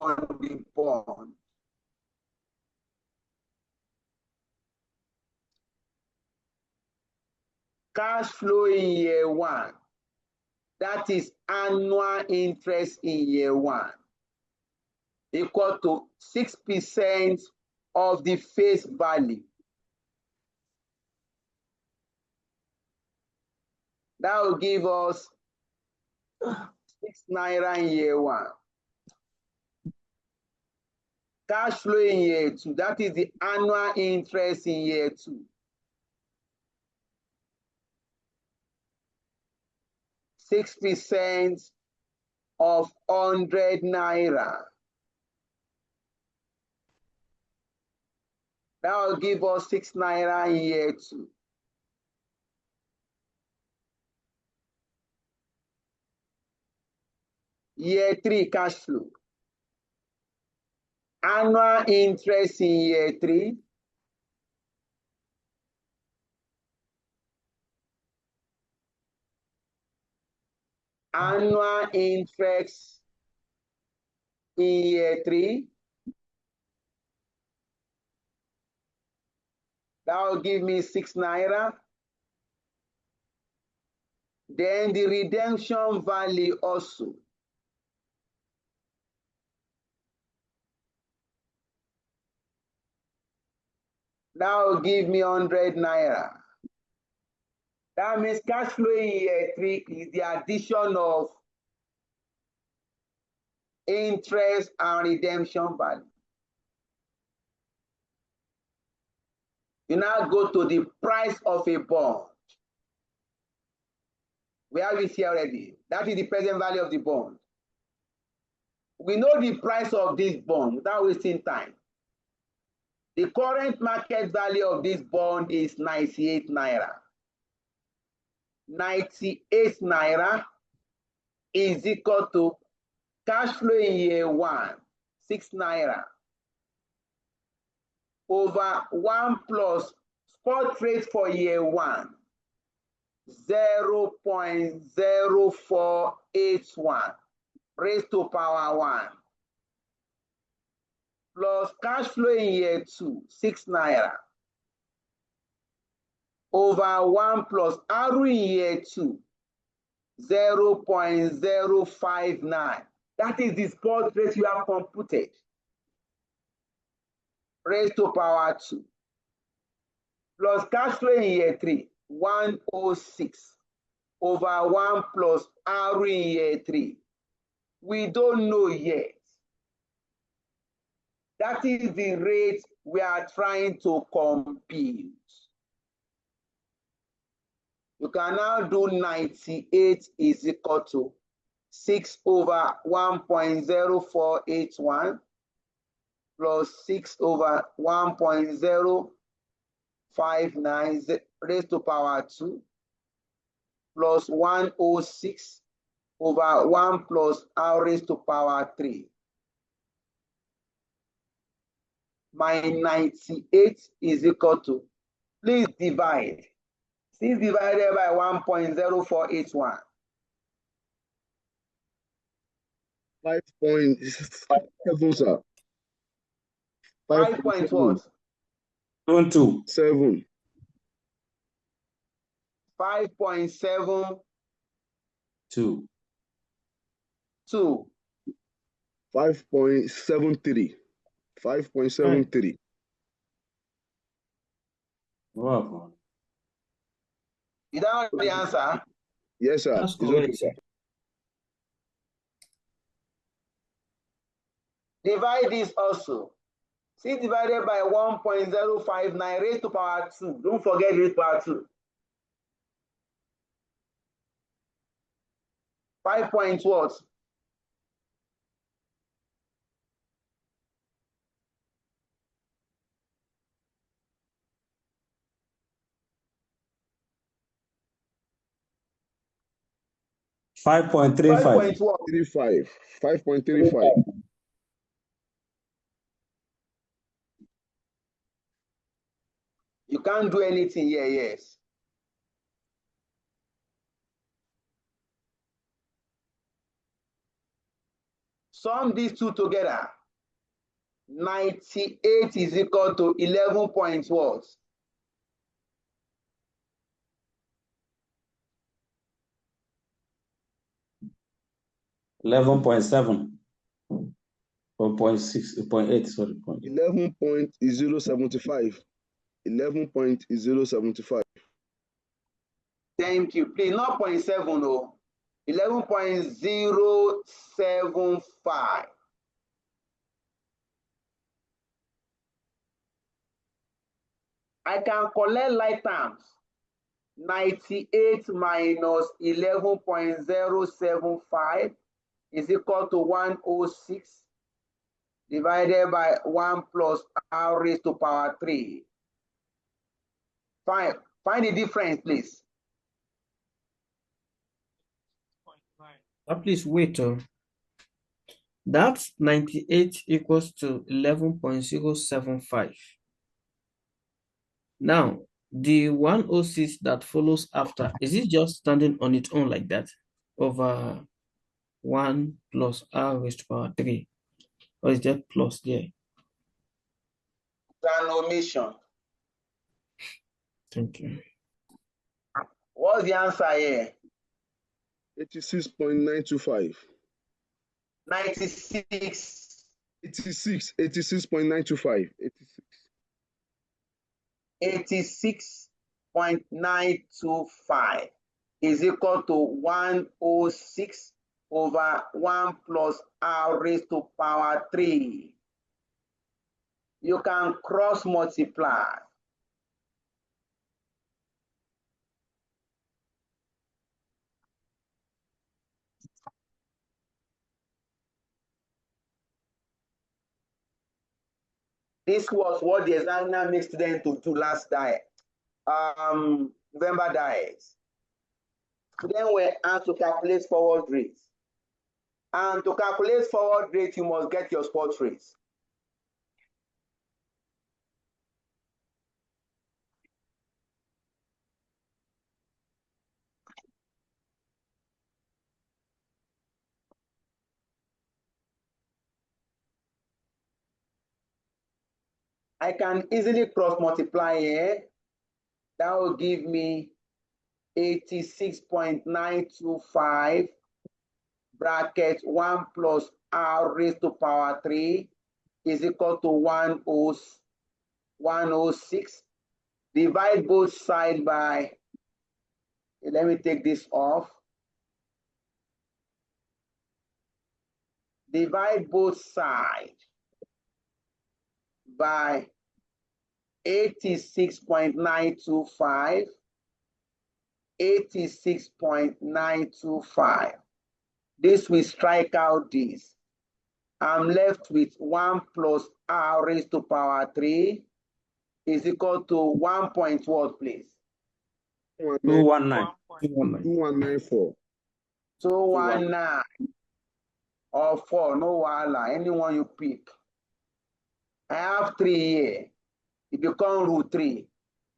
on the bond. Cash flow in year 1, that is annual interest in year 1, equal to 6% of the face value. That will give us 6 naira in year 1. Cash flow in year 2, that is the annual interest in year 2. 6% of 100 naira. That will give us 6 naira in year 2. Year 3 cash flow. Annual interest in year 3. Annual interest in year 3. That will give me 6 naira. Then the redemption value also. That will give me 100 naira. That means cash flow in year 3 is the addition of interest and redemption value. You now go to the price of a bond. We have it here already. That is the present value of the bond. We know the price of this bond without wasting time. The current market value of this bond is 98 naira. 98 naira is equal to cash flow in year 1, 6 naira, over 1 plus spot rate for year 1, 0.0481 raised to power 1, plus cash flow in year 2, 6 naira, over 1 plus RO in year 2, 0.059. That is the spot rate you have computed. Raised to power 2. Plus cash flow in year 3, 106 over 1 plus RO in year 3. We don't know yet. That is the rate we are trying to compute. You can now do 98 is equal to 6 over 1.0481 plus 6 over 1.059 raised to power 2 plus 106 over 1 plus r raised to power 3. My 98 is equal to, please divide. 6 divided by 1.0481. 5.7, sir. 5 point what? 2. 7. 5.72. 2. 5.73. 5.73. Wow. Is that the answer? Yes, sir. That's It's okay, correct. sir. Divide this also. 6 divided by 1.059 raised to power 2. Don't forget raised to power 2. 5 point what? 5.35. 5 point what? 35. 5.35. You can't do anything here, yes. Sum these two together. 98 is equal to 11 point what? 11.7. Or 0.6, 0.8, sorry. 11.075. 11.075. Thank you. Please, not 0.7, no. 11.075. I can collect like terms. 98 minus 11.075 is equal to 106 divided by 1 plus r raised to power 3. Fine. Find the difference, please. Please wait. That's 98 equals to 11.075. Now, the 106 that follows after, is it just standing on its own like that? Over 1 plus r raised to power 3? Or is that plus there? An omission. Thank you. What's the answer here? 86.925. 96. 86.925. 86.925 is equal to 106 over 1 plus r raised to power 3. You can cross multiply. This was what the examiner makes students to do last November diets. Then we asked to calculate forward rates. And to calculate forward rate, you must get your spot rates. I can easily cross multiply here. That will give me 86.925 bracket 1 plus r raised to power 3 is equal to 106. Divide both sides by, let me take this off. Divide both sides by 86.925 86.925. This will strike out this. I'm left with 1 plus r raised to power 3 is equal to 1 point what, please? 219. 2194. 219 or 4, no wala, anyone you pick. I have 3 here. It becomes root 3.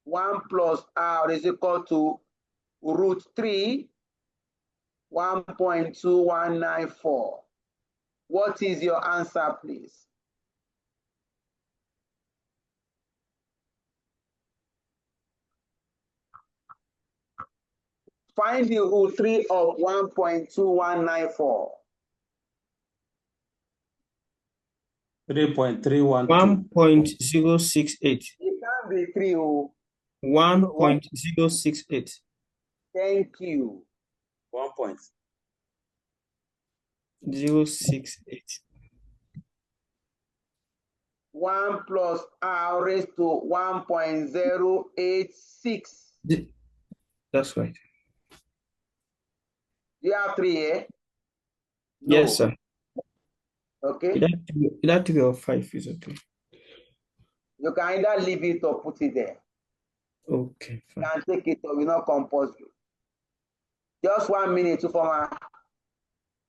1 plus r is equal to root 3, 1.2194. What is your answer, please? Find the root 3 of 1.2194. 3.312. 1.068. It can't be 3. 1.068. Thank you. 1 point. 068. 1 plus r raised to 1.086. That's right. You have 3 here? Yes, sir. Okay. Either 3 or 5 is okay. You can either leave it or put it there. Okay, You fine. can take it or will not compose you. Just 1 minute to form.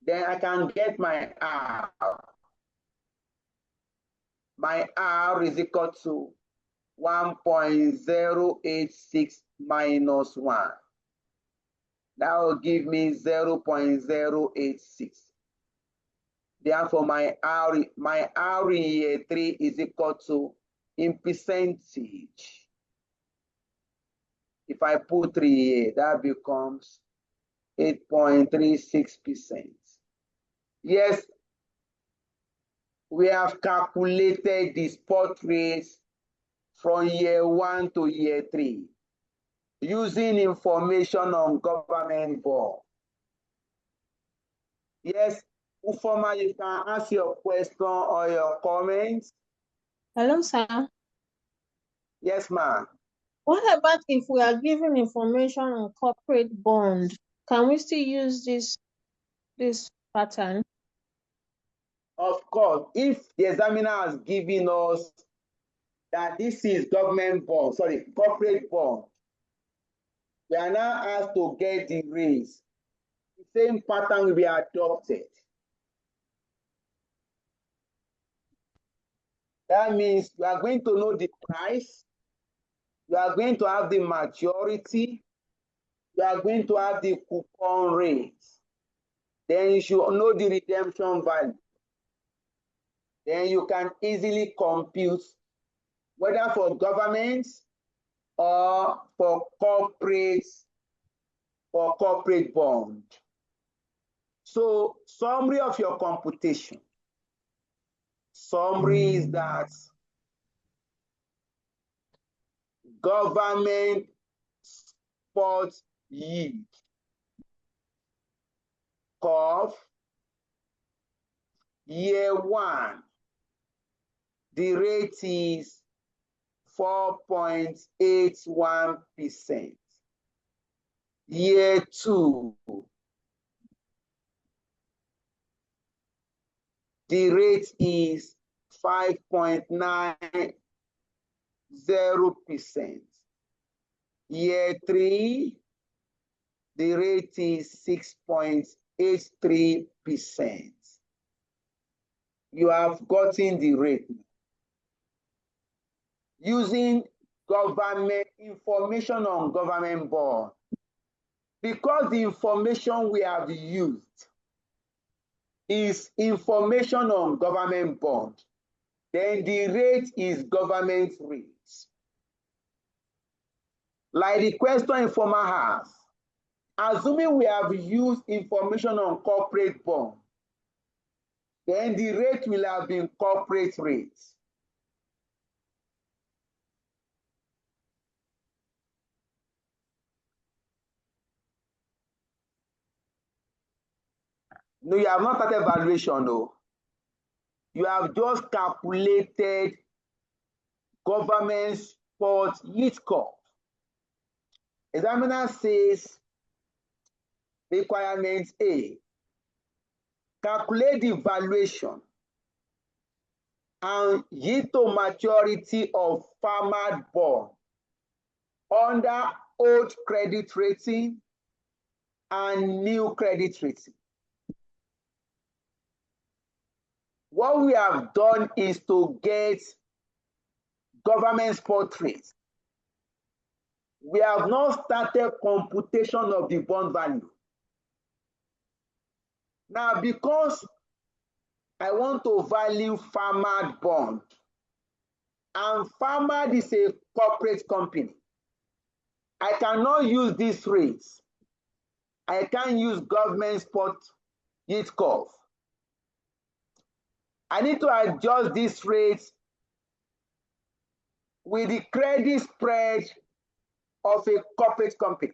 Then I can get my r. My r is equal to 1.086 minus 1. That will give me 0.086. Therefore, my r in year 3 is equal to, in percentage, if I put 3 here, that becomes 8.36%. Yes, we have calculated the spot rates from year 1 to year 3 using information on government bond. Yes, Ufoma, you can ask your question or your comments. Hello, sir. Yes, ma'am. What about if we are given information on corporate bond? Can we still use this pattern? Of course, if the examiner has given us that this is government bond, sorry, corporate bond, we are now asked to get the rates. The same pattern will be adopted. That means you are going to know the price, you are going to have the maturity, you are going to have the coupon rate. Then you should know the redemption value. Then you can easily compute whether for governments or for corporate bond. So summary of your computation. Summary is that government spot yield curve year 1, the rate is 4.81%. Year 2, the rate is 5.90%. Year 3, the rate is 6.83%. You have gotten the rate. Using government information on government bond, because the information we have used is information on government bond, then the rate is government rate. Like the question informer has, assuming we have used information on corporate bond, then the rate will have been corporate rates. No, you have not started valuation, no. You have just calculated government spot yield curve. Examiner says Requirement A. Calculate the valuation and yield to maturity of farmer bond under old credit rating and new credit rating. What we have done is to get government spot rates. We have not started computation of the bond value. Now, because I want to value farmer bond, and farmer is a corporate company, I cannot use these rates. I can't use government spot yield curve. I need to adjust these rates with the credit spread of a corporate company.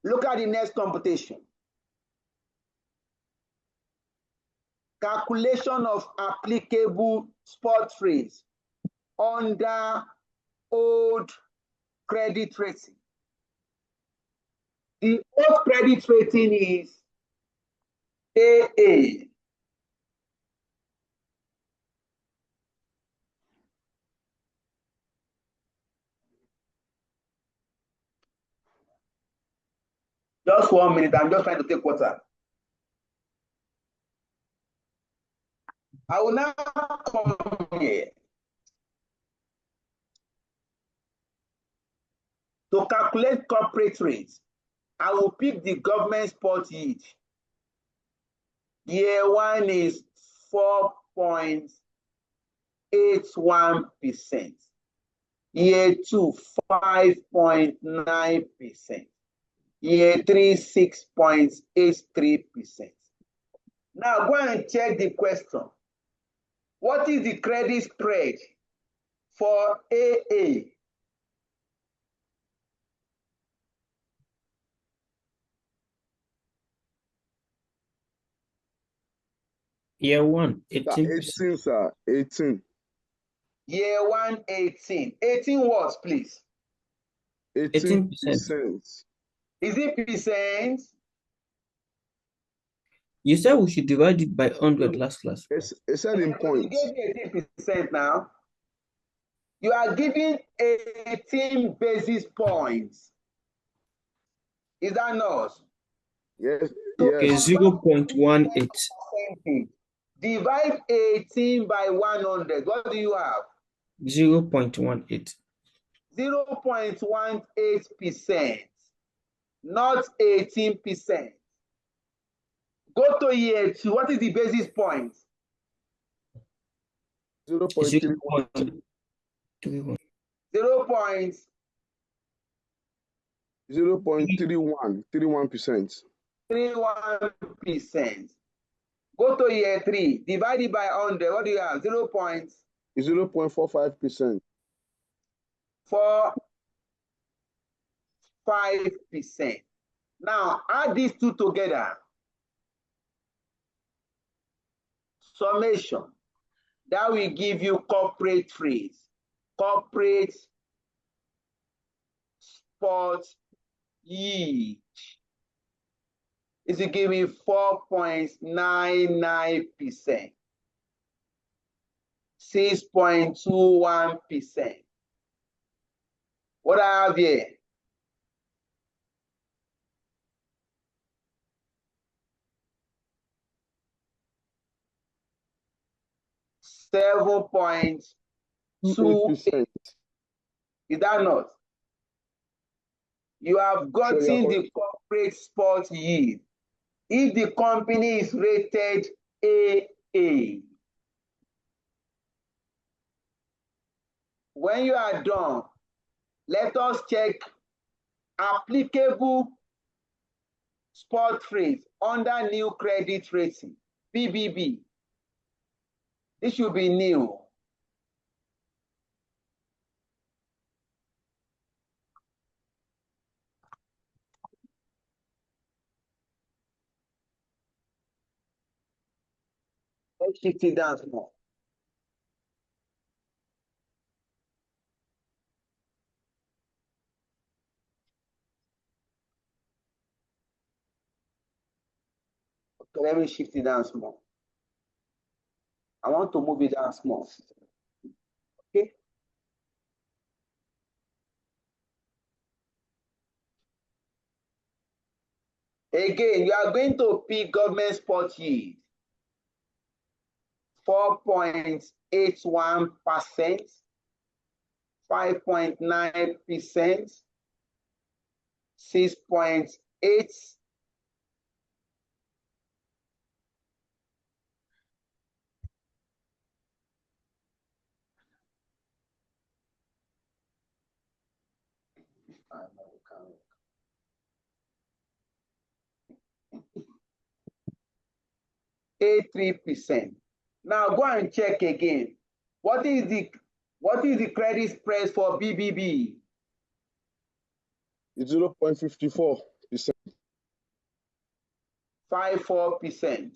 Look at the next computation. Calculation of applicable spot rates under old credit rating. The old credit rating is AA. Just 1 minute, I'm just trying to take water. I will now come here to calculate corporate rates. I will pick the government spot yield. Year 1 is 4.81%. Year 2, 5.9%. Year 3, 6.83%. Now go and check the question. What is the credit spread for AA? Year 1, 18%. 18, sir. 18. Year 1, 18. 18 what, please? 18%. 18%. Is it percent? You said we should divide it by 100 last class. It's said in You points. gave me 18% now. You are giving 18 basis points. Is that not? Yes, Okay, yes. 0.18. Divide 18 by 100. What do you have? 0.18. 0.18%, not 18%. Go to year 2. What is the basis point? 0.31. 0.31. 0.31%. 0.31%. Go to year 3. Divide it by 100. What do you have? 0.45%. 0.45%. Now add these two together. Summation. That will give you corporate rates. Corporate spot yield. It will give me 4.99%. 6.21%. What I have here? $7.28. Is that not? You have gotten the corporate spot yield. If the company is rated AA, when you are done, let us check applicable spot rate under new credit rating, BBB. This should be new. Let's shift it down more. Okay, let me shift it down small. I want to move it down small. Okay. Again, you are going to pick government spot yield. 4.81%, 5.9%, 6.8%. %. Now go and check again. What is the credit spread for BBB? It's 0.54%. 54%.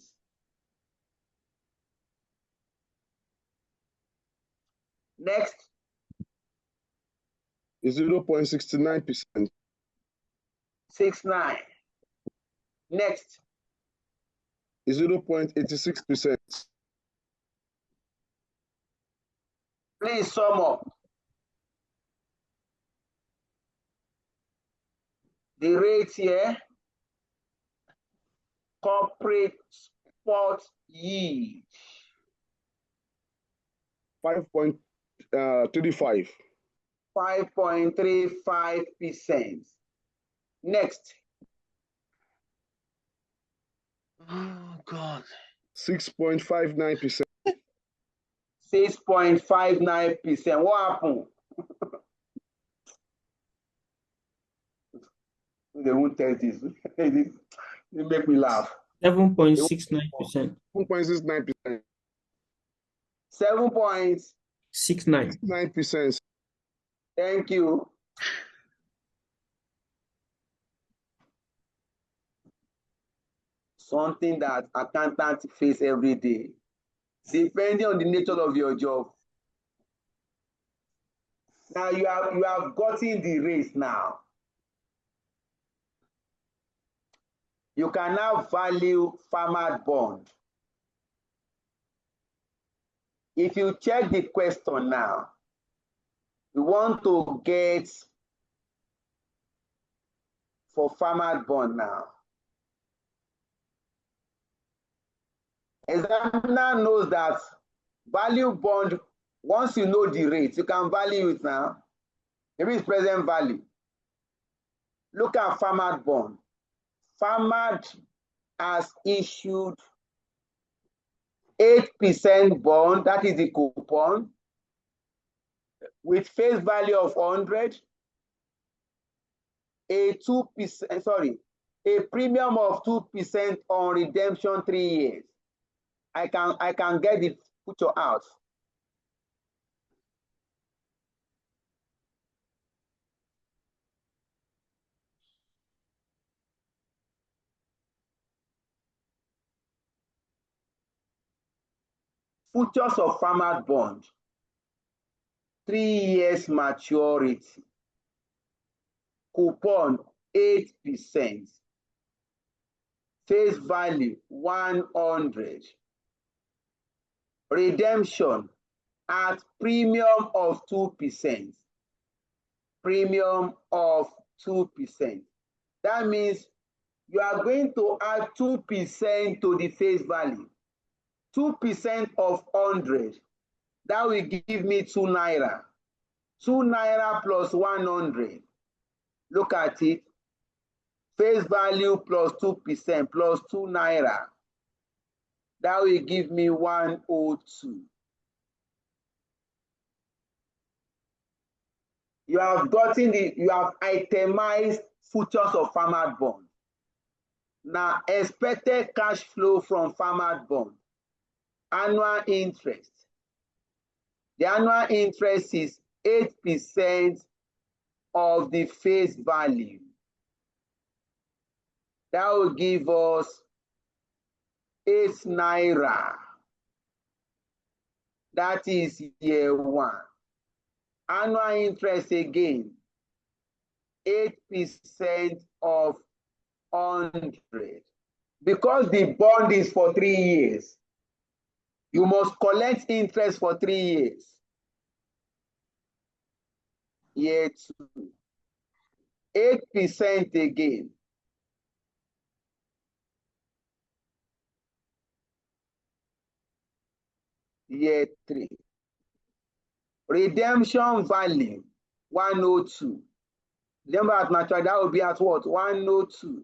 Next. It's 0.69%. 69. Next. It's 0.86%. Please sum up. The rate here, corporate spot yield. 5.35. 5.35%. Next. Oh God. 6.59%. 6.59%. What happened? They won't tell this. They make me laugh. 7.69%. 1.69%. 7.69%. 9%. Thank you. Something that accountants face every day, depending on the nature of your job. Now you have gotten the rates now. You can now value farmer bond. If you check the question now, you want to get for farmer bond now. Examiner knows that value bond, once you know the rate, you can value it now. Maybe it's present value. Look at farmer bond. Farmer has issued 8% bond, that is the coupon, with face value of 100, a 2%, sorry, a premium of 2% on redemption 3 years. I can get the future out. Futures of farmer bond, 3 years maturity, coupon 8%, face value 100, redemption at premium of 2%, premium of 2%. That means you are going to add 2% to the face value. 2% of 100, that will give me 2 naira. 2 naira plus 100. Look at it. Face value plus 2% plus 2 naira. That will give me 102. You have itemized futures of farmer bond. Now, expected cash flow from farmer bond. Annual interest. The annual interest is 8% of the face value. That will give us 8 naira. That is year 1. Annual interest again, 8% of 100. Because the bond is for 3 years, you must collect interest for 3 years. Year 2, 8% again. Year 3. Redemption value 102. Remember at maturity, that will be at what? 102.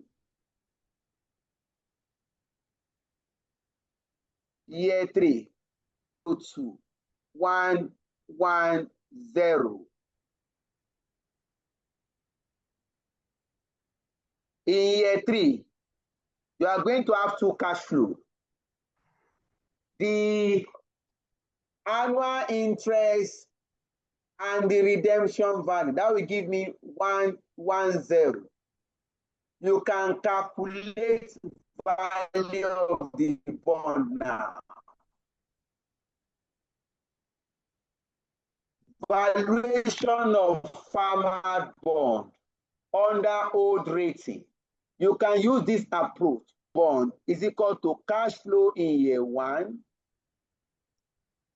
Year 3, 2, 110. In year 3, you are going to have 2 cash flow. The annual interest and the redemption value, that will give me 110. You can calculate value of the bond now. Valuation of farmer bond under old rating. You can use this approach. Bond is equal to cash flow in year 1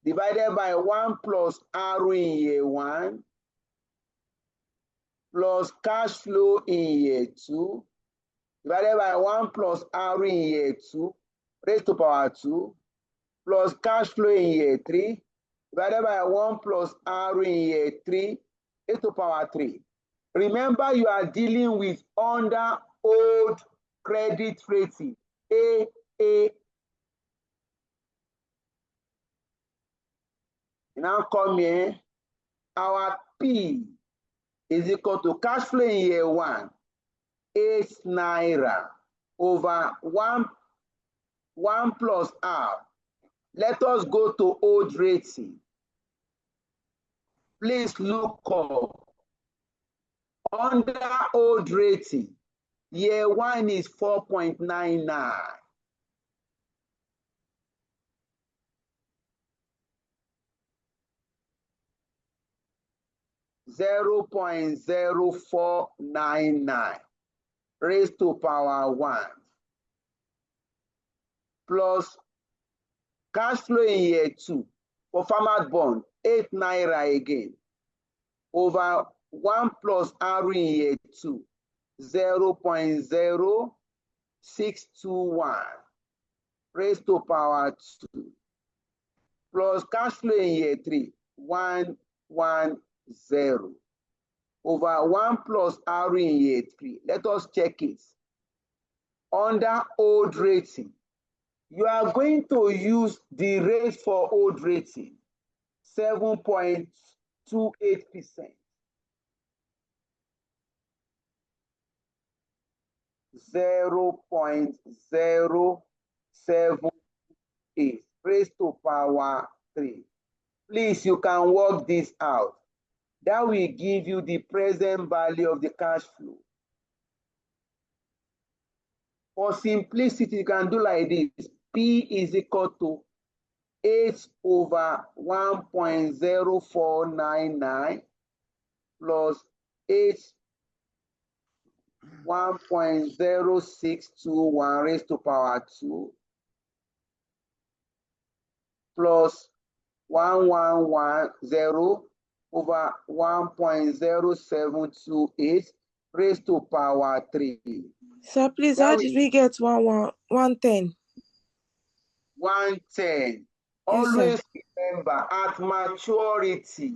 divided by 1 plus R in year 1 plus cash flow in year 2 divided by 1 plus R in year 2 raised to power 2 plus cash flow in year 3 divided by 1 plus R in year 3 raised to power 3. Remember, you are dealing with under old credit rating, AA. Now come here, our P is equal to cash flow in year 1, 8 naira over 1 plus R. Let us go to old rating. Please look up. Under old rating, year 1 is 4.99. (0.0499) raised to power 1 plus cash flow in year 2 for farmer bond 8 naira again over 1 plus R in year 2 0.0621 raised to power 2 plus cash flow in year 3 110 over 1 plus R in year 3. Let us check it. Under old rating, you are going to use the rate for old rating, 7.28%. 0.078 raised to power 3. Please, you can work this out. That will give you the present value of the cash flow. For simplicity, you can do like this. P is equal to 8 over 1.0499 plus 8 1.0621 raised to power 2 plus 1110 over 1.0728 raised to power 3. Sir, please, how did we get 110? 110. Yes, Always sir. remember, at maturity,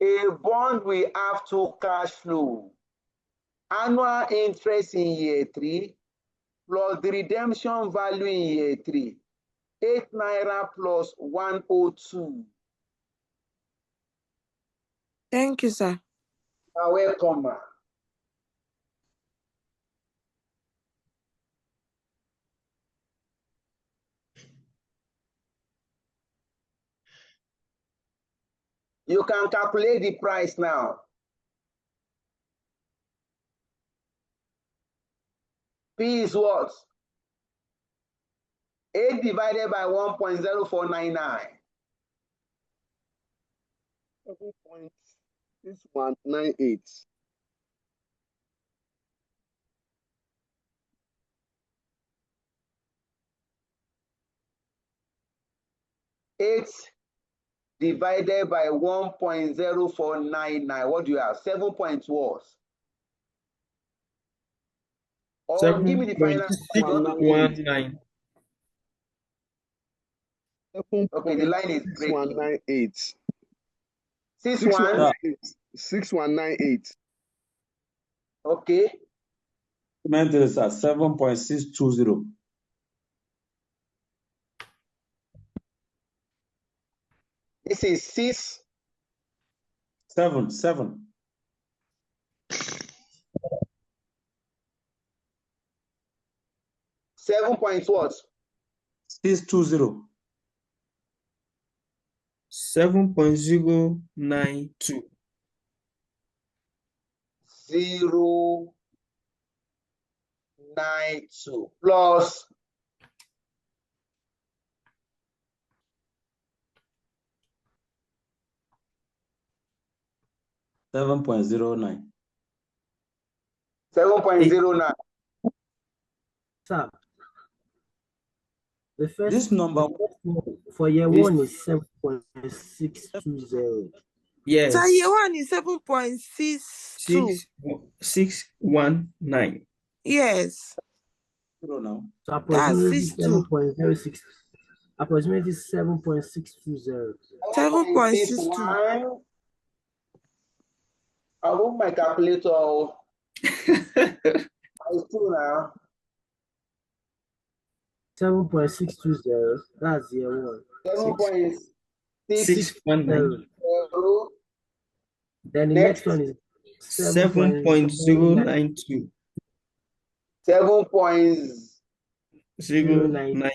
a bond will have 2 cash flow. Annual interest in year 3 plus the redemption value in year 3. 8 naira plus 102. Thank you, sir. You're welcome, ma. You can calculate the price now. P is what? 8 divided by 1.0499. 7.6198. 8 divided by 1.0499. What do you have? 7 point what? Or give me the final. I want to hear it. 7.619. Okay, the line is breaking. 6198. 61. 6198. Okay. Is at 7.620. This is 6. 7. 7 point what? 620. 7.092. 092 plus 7.09. 7.09. Sir, the first This number for year This- one is 7.620. Yes. So year one is 7.62. 619. Yes. now. So approximately 62. 7.06. Approximately 7.620. 7.62. 7.61. I'll move my calculator. It's true now. 7.620. That's year one. 7.6. 619. Then the Next. next one is 7.092. 7.092.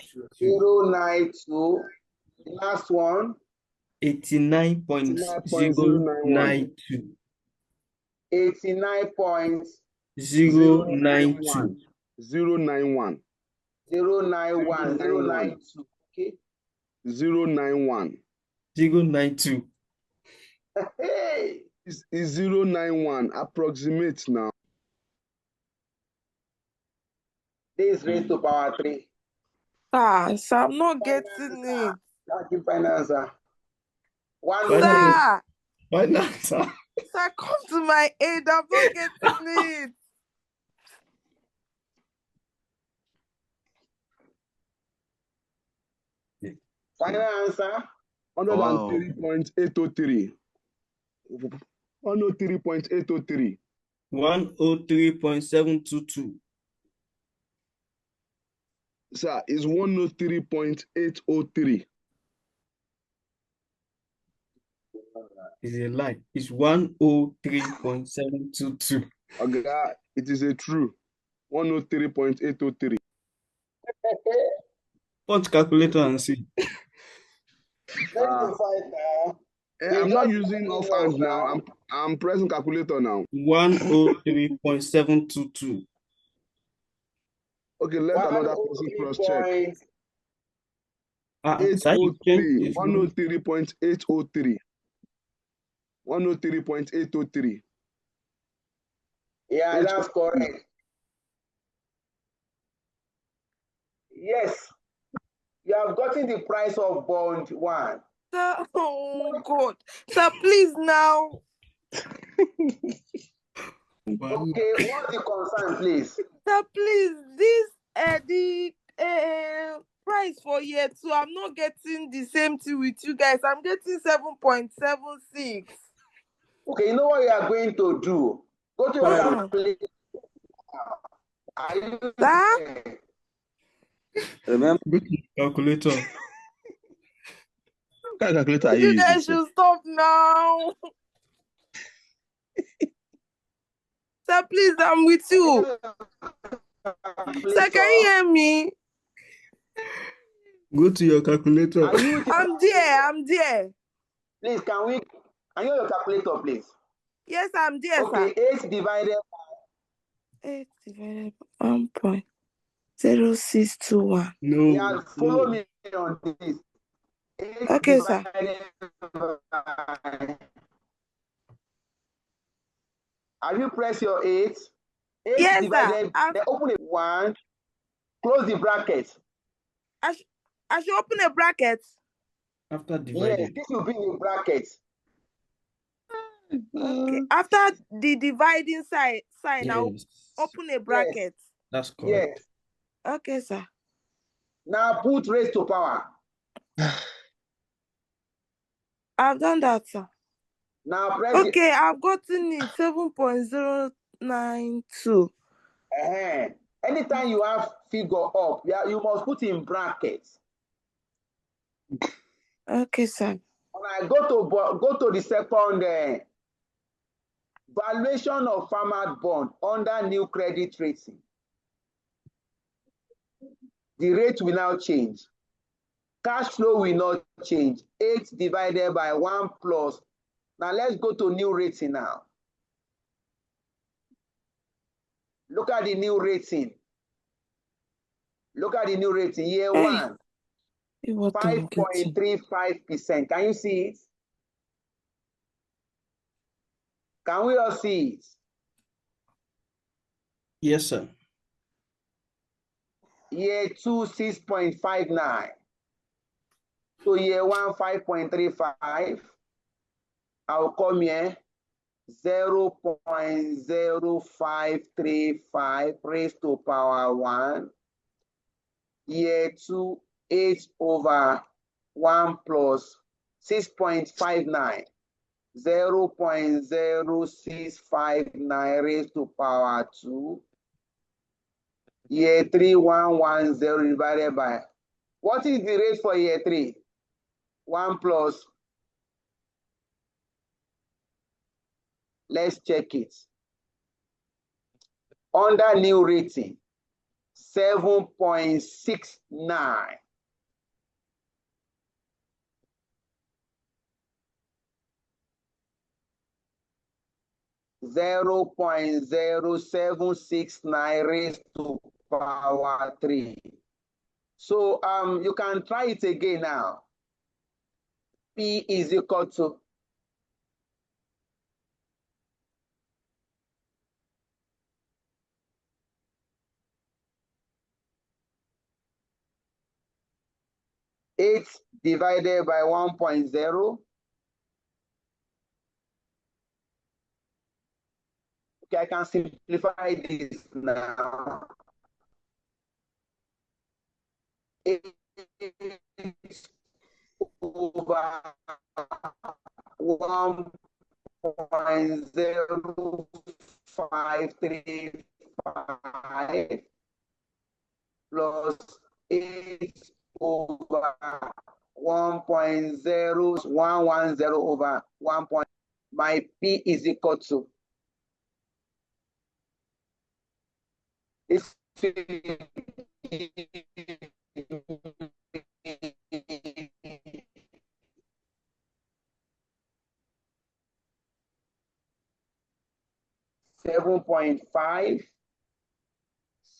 0.092. The last one. 89.092. 89.091. 092. 091. 092. Okay. 091. 092. Hey. Is 091 approximate now? This raised to power 3. So I'm not getting it. Thank you, financer. One Finance. Sir, Finance. sir, come to my aid. I'm not getting it. Final answer. 103.803. 103.803. 103.722. Sir, is 103.803. It's a lie. It's 103.722. Okay, it is a true. 103.803. Punch calculator and see. Let's go fight now. I'm not using offhand now. I'm pressing calculator now. 103.722. Okay, let another person cross check. 803. 103.803. 103.803. Yeah, that's correct. Yes. You have gotten the price of bond 1. Sir, oh God. Sir, please now. Okay, what's the concern, please? Sir, please, this the price for year 2, I'm not getting the same thing with you guys. I'm getting 7.76. Okay, you know what you are going to do? Go to your calculator. Are you Sir? Remember, Calculator. What kind of calculator are you You using? guys should stop now. Sir, please, I'm with you. Sir, can you hear me? Go to your calculator. Are you with your I'm there. Please, can you your calculator, please? Yes, I'm there, Okay, sir. 8 divided 8 divided by 1.0621. Yeah, follow me on this. 8 Okay, sir. divided by... Have you pressed your 8? 8 Yes, divided... sir. Then open it. 1. Close the bracket. I should open a bracket. After Yes, dividing. this will be in brackets. Okay. After the dividing sign, I'll Yes, open a Yes, bracket. that's yes. correct. Okay, sir. Now put raised to power. I've done that, sir. Now press Okay, I've gotten it 7.092. Anytime you have figure up, yeah, you must put in brackets. Okay, sir. When I go to the second valuation of farmer bond under new credit rating. The rate will now change. Cash flow will not change. 8 divided by 1 plus. Now let's go to new rating now. Look at the new rating. Look at the new rating. Year Hey, 1, what I'm getting. 5.35%. Can you see it? Can we all see it? Yes, sir. Year 2, 6.59. So year 1, 5.35. I'll come here. 0.0535 raised to power 1. Year 2, 8 over 1 plus 6.59. 0.0659 raised to power 2. Year 3, 110 divided by. What is the rate for year 3? 1 plus. Let's check it. Under new rating, 7.69. .0769 raised to power 3. So you can try it again now. P is equal to 8 divided by 1.0. Okay, I can simplify this now. 8 over 1.0535 plus 8 over 1.0110 over 1. My P is equal to this 7.5,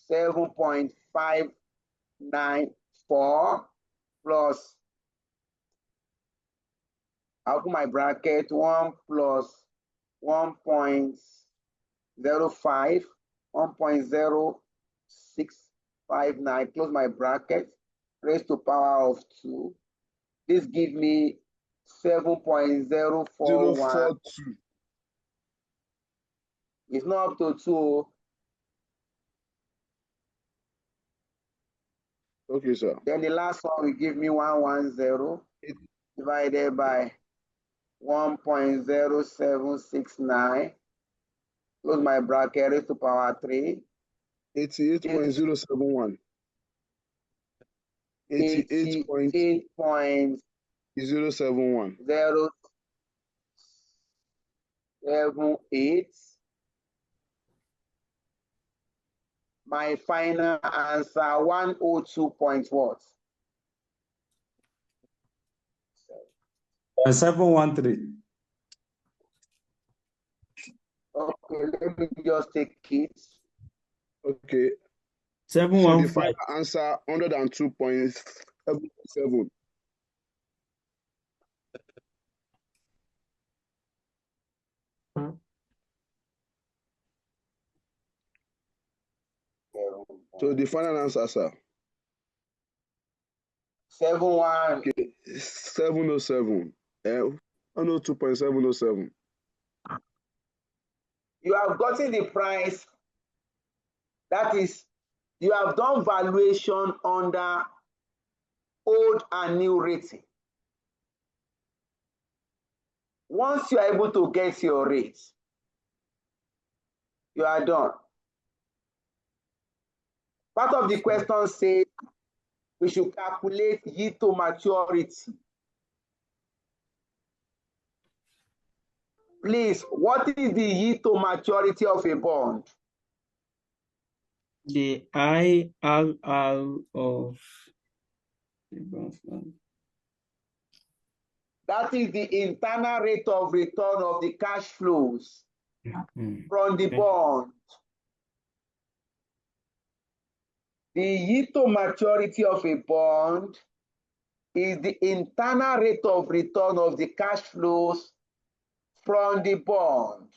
7.594 plus, I'll put my bracket 1 plus 1.05, 1.0659, close my bracket, raised to power of 2. This gives me 7.041. 042. It's not up to 2. Okay, sir. Then the last one will give me 110 divided by 1.0769. Close my bracket, raised to power 3. 88.071. 88.071. 88.078. My final answer 102 point what? 713. Okay, let me just take it. Okay. So the 715. final answer 102.7. So the final answer, sir. 7-1. Okay. 707. 102.707. You have gotten the price. That is, you have done valuation under old and new rating. Once you are able to get your rates, you are done. Part of the question says we should calculate yield to maturity. Please, what is the yield to maturity of a bond? The IRR of the bond fund. That is the internal rate of return of the cash flows from the bond. The yield to maturity of a bond is the internal rate of return of the cash flows from the bond.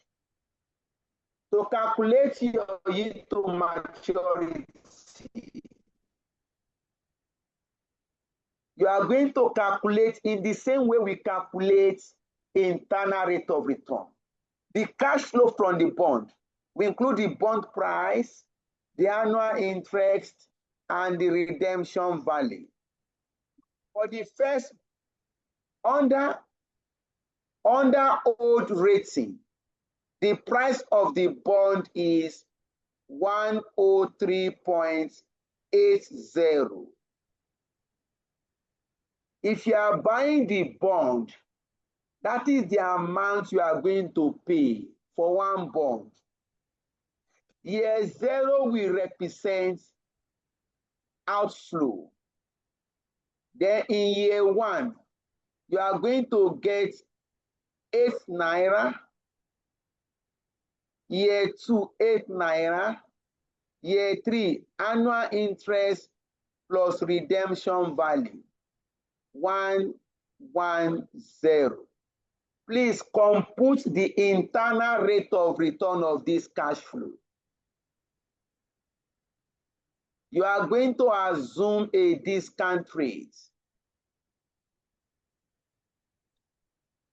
To calculate your yield to maturity, you are going to calculate in the same way we calculate internal rate of return. The cash flow from the bond, we include the bond price, the annual interest, and the redemption value. For the first, under old rating, the price of the bond is 103.80. If you are buying the bond, that is the amount you are going to pay for one bond. Year 0 will represent outflow. Then in year 1, you are going to get 8 naira. Year 2, 8 naira. Year 3, annual interest plus redemption value, 110. Please compute the internal rate of return of this cash flow. You are going to assume a discount rate.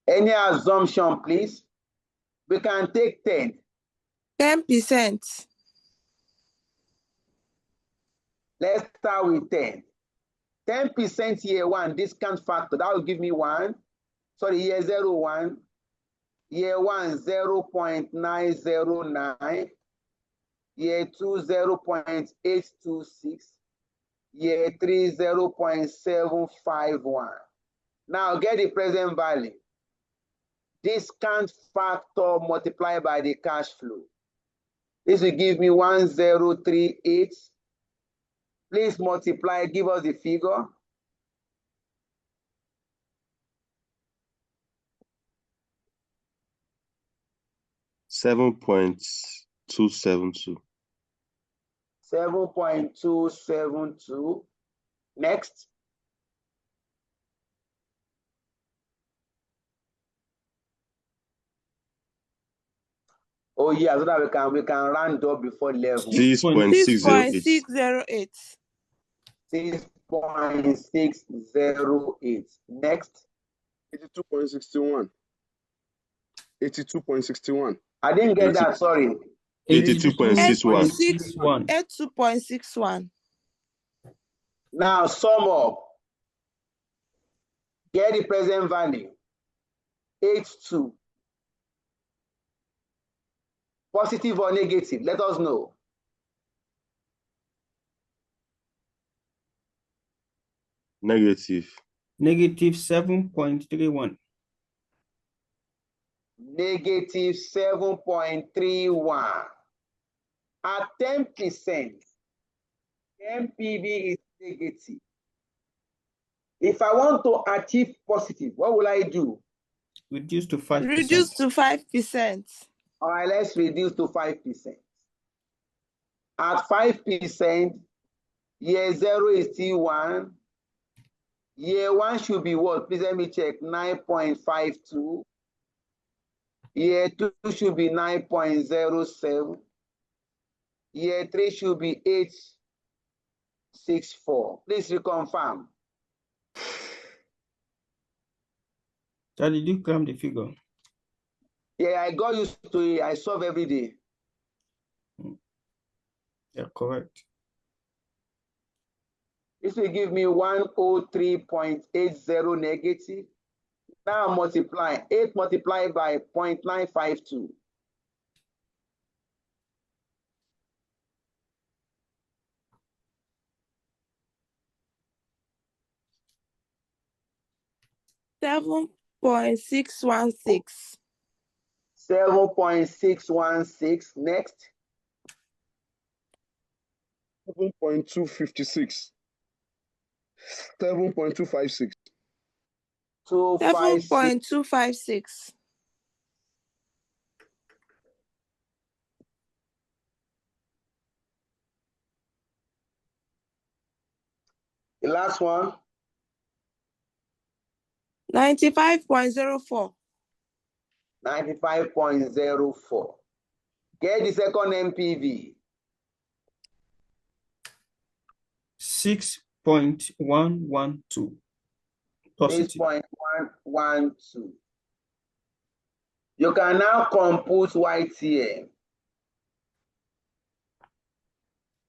Any assumption, please? We can take 10. 10%. Let's start with 10. 10% year 1 discount factor, that will give me 1. Sorry, year 0, 1. Year 1, 0.909. Year 2, 0.826. Year 3, 0.751. Now get the present value. Discount factor multiplied by the cash flow. This will give me 1038. Please multiply, give us the figure. $7.272. 7.272. Next. Oh yeah, so that we can round up before 11. 6.608. 6.608. Next. 82.61. 82.61. I didn't get that, sorry. 82.61. 82.61. Now sum up. Get the present value. 82. Positive or negative? Let us know. Negative. Negative 7.31. Negative 7.31. At 10%, MPV is negative. If I want to achieve positive, what will I do? Reduce to 5%. Reduce to 5%. All right, let's reduce to 5%. At 5%, year 0 is still 1. Year 1 should be what? Please let me check. 9.52. Year 2 should be 9.07. Year 3 should be 8.64. Please reconfirm. Did you cram the figure? Yeah, I got used to it. I solve every day. Yeah, correct. This will give me 103.80 negative. Now multiply 8 multiplied by 0.952. $7.616. 7.616. Next. 7.256. 7.256. 256. 7.256. The last one. 95.04. 95.04. Get the second MPV. 6.112. Positive. 6.112. You can now compute YTM.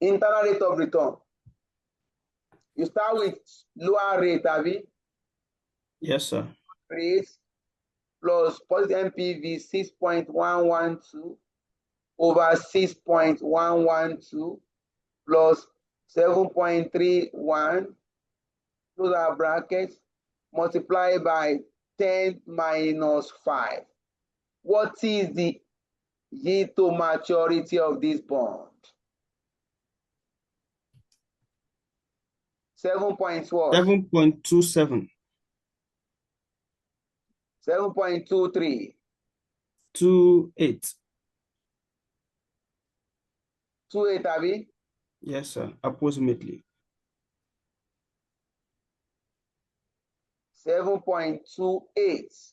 Internal rate of return. You start with lower rate, Avi. Yes, sir. Rate plus positive MPV 6.112 over 6.112 plus 7.31, close our brackets, multiply by 10 minus 5. What is the yield to maturity of this bond? 7.27. 7.23. 28. 28, Abi? Yes, sir. Approximately. 7.28.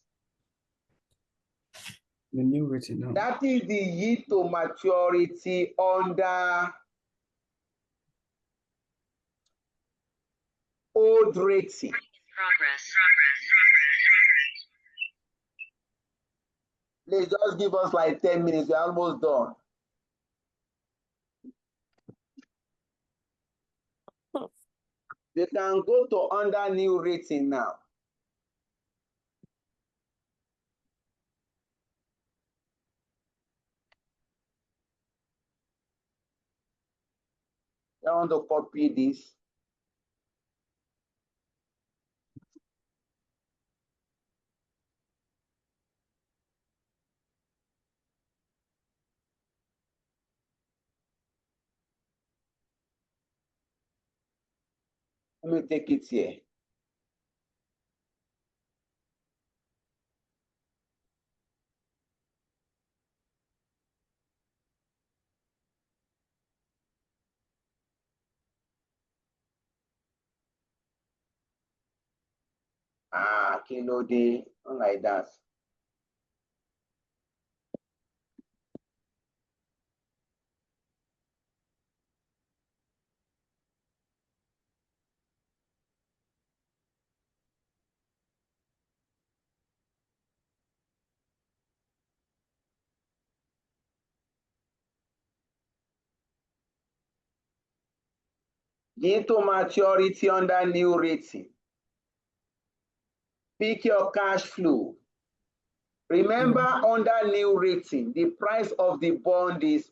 The new rating now. That is the yield to maturity under old rating. Please just give us like 10 minutes. We're almost done. We can go to under new rating now. I want to copy this. Let me take it here. Kí ló dé? Not like that. Yield to maturity under new rating. Pick your cash flow. Remember, under new rating, the price of the bond is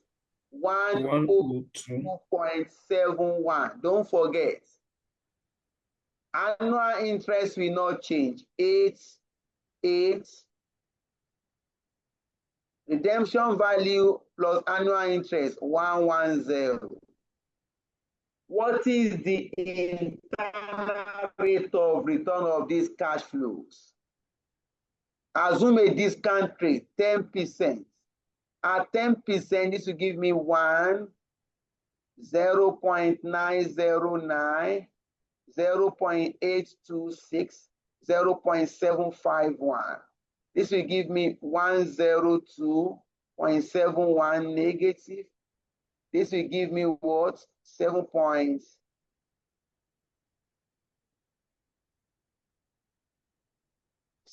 102.71. Don't forget. Annual interest will not change. 8. Redemption value plus annual interest 110. What is the internal rate of return of these cash flows? Assume a discount rate, 10%. At 10%, this will give me 0.909, 0.826, 0.751. This will give me 102.71 negative. This will give me what? 7 points.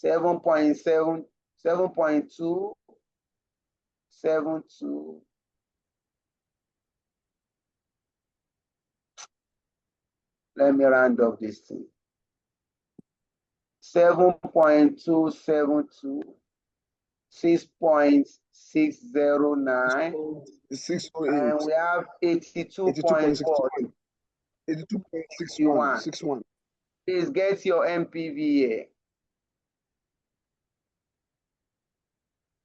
7.7, 7.272. Let me round up this thing. 7.272, 6.609, 608. and we have 82.61. 82.61. Please get your MPVA.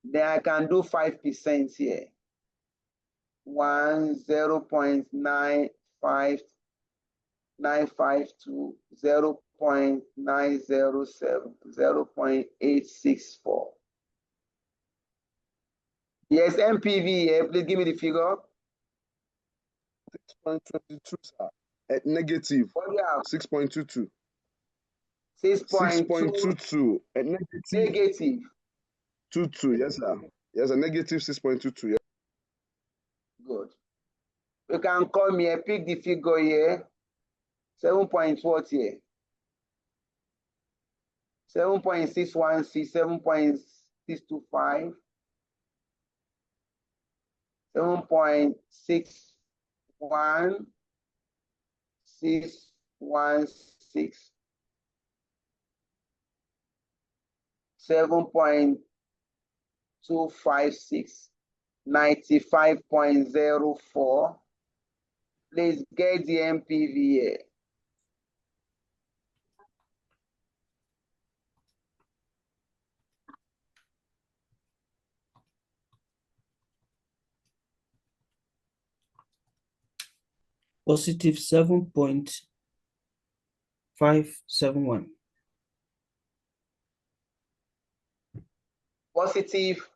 Then I can do 5% here. 0.952, 0.907, 0.864. Yes, MPVA, please give me the figure. 6.22, sir. At negative. What do you have? 6.22. 6.22 at negative. negative. 22, yes, sir. Yes, a negative 6.22. Yeah. Good. You can come here, pick the figure here. 7.40 here. 7.616, 7.625, 7.61, 616, 7.256, 95.04. Please get the MPVA. Positive 7.571. Positive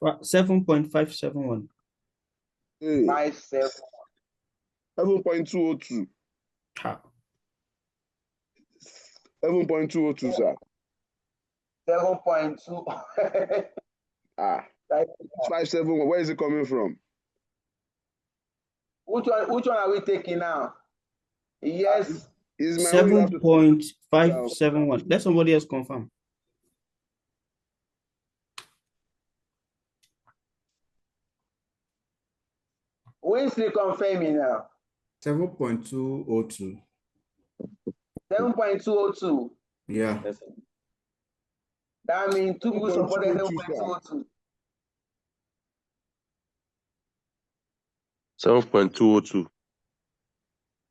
7.571. Hey, 57. 7.202. Ha. 7.202, sir. 7.2. Ah, 571. Where is it coming from? Which one are we taking now? Yes. Is my own you have to 7.571. Let somebody else confirm. Who is reconfirming now? 7.202. 7.202. Yeah. That means two people supported 7.202. 7.202.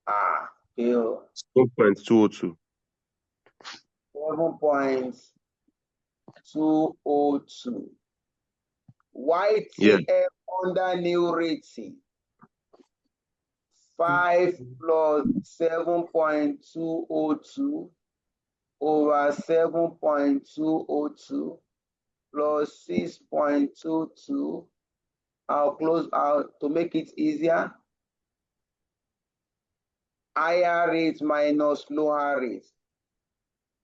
Ah, ew. 7.202. 7.202. YTF under new rating. 5 plus 7.202 over 7.202 plus 6.22. I'll close out to make it easier. Higher rate minus lower rate.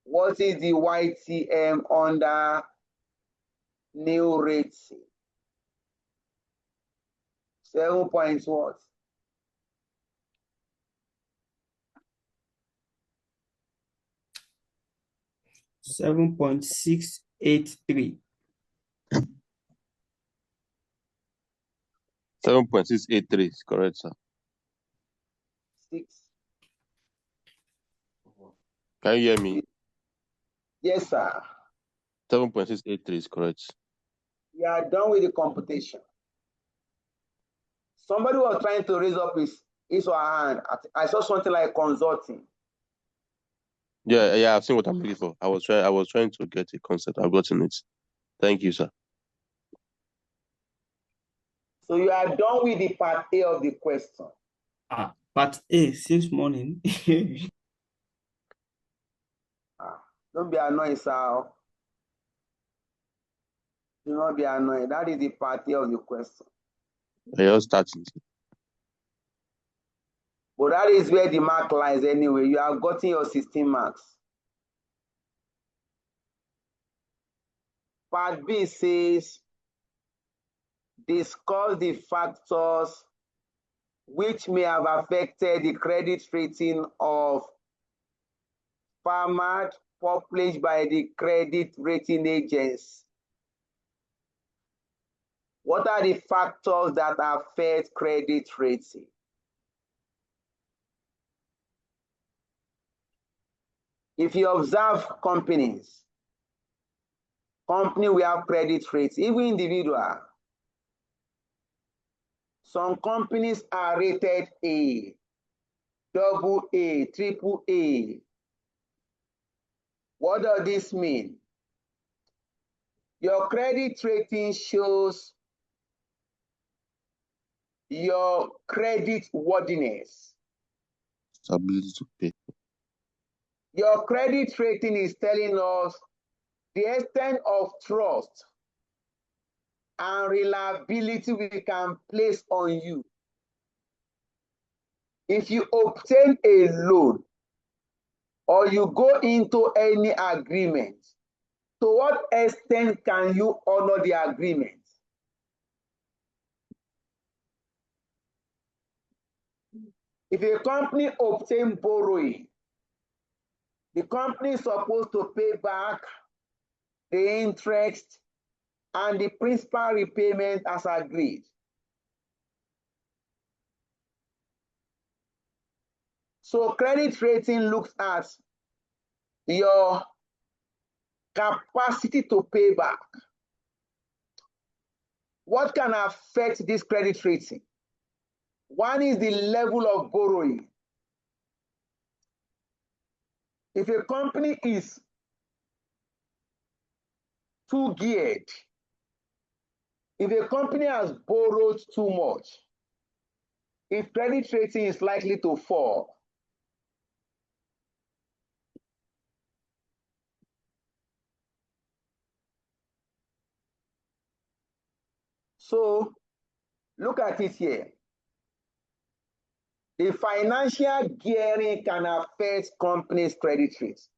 What is the YTM under new rating? 7 points what? 7.683. 7.683 is correct, sir. 6. Can you hear me? Yes, sir. 7.683 is correct. We are done with the computation. Somebody was trying to raise up his or her hand. I saw something like consulting. Yeah, I've seen what I'm looking for. I was trying to get a concept. I've gotten it. Thank you, sir. So you are done with the part A of the question. Part A since morning. Don't be annoyed, sir. Do not be annoyed. That is the part A of the question. I just starting. But that is where the mark lies anyway. You have gotten your 16 marks. Part B says, discuss the factors which may have affected the credit rating of farmer published by the credit rating agency. What are the factors that affect credit rating? If you observe companies will have credit rates, even individual. Some companies are rated A, double A, triple A. What does this mean? Your credit rating shows your credit worthiness. Ability to pay. Your credit rating is telling us the extent of trust and reliability we can place on you. If you obtain a loan or you go into any agreement, to what extent can you honor the agreement? If a company obtains borrowing, the company is supposed to pay back the interest and the principal repayment as agreed. So credit rating looks at your capacity to pay back. What can affect this credit rating? One is the level of borrowing. If a company is too geared, if a company has borrowed too much, its credit rating is likely to fall. So look at it here. The financial gearing can affect companies' credit rates.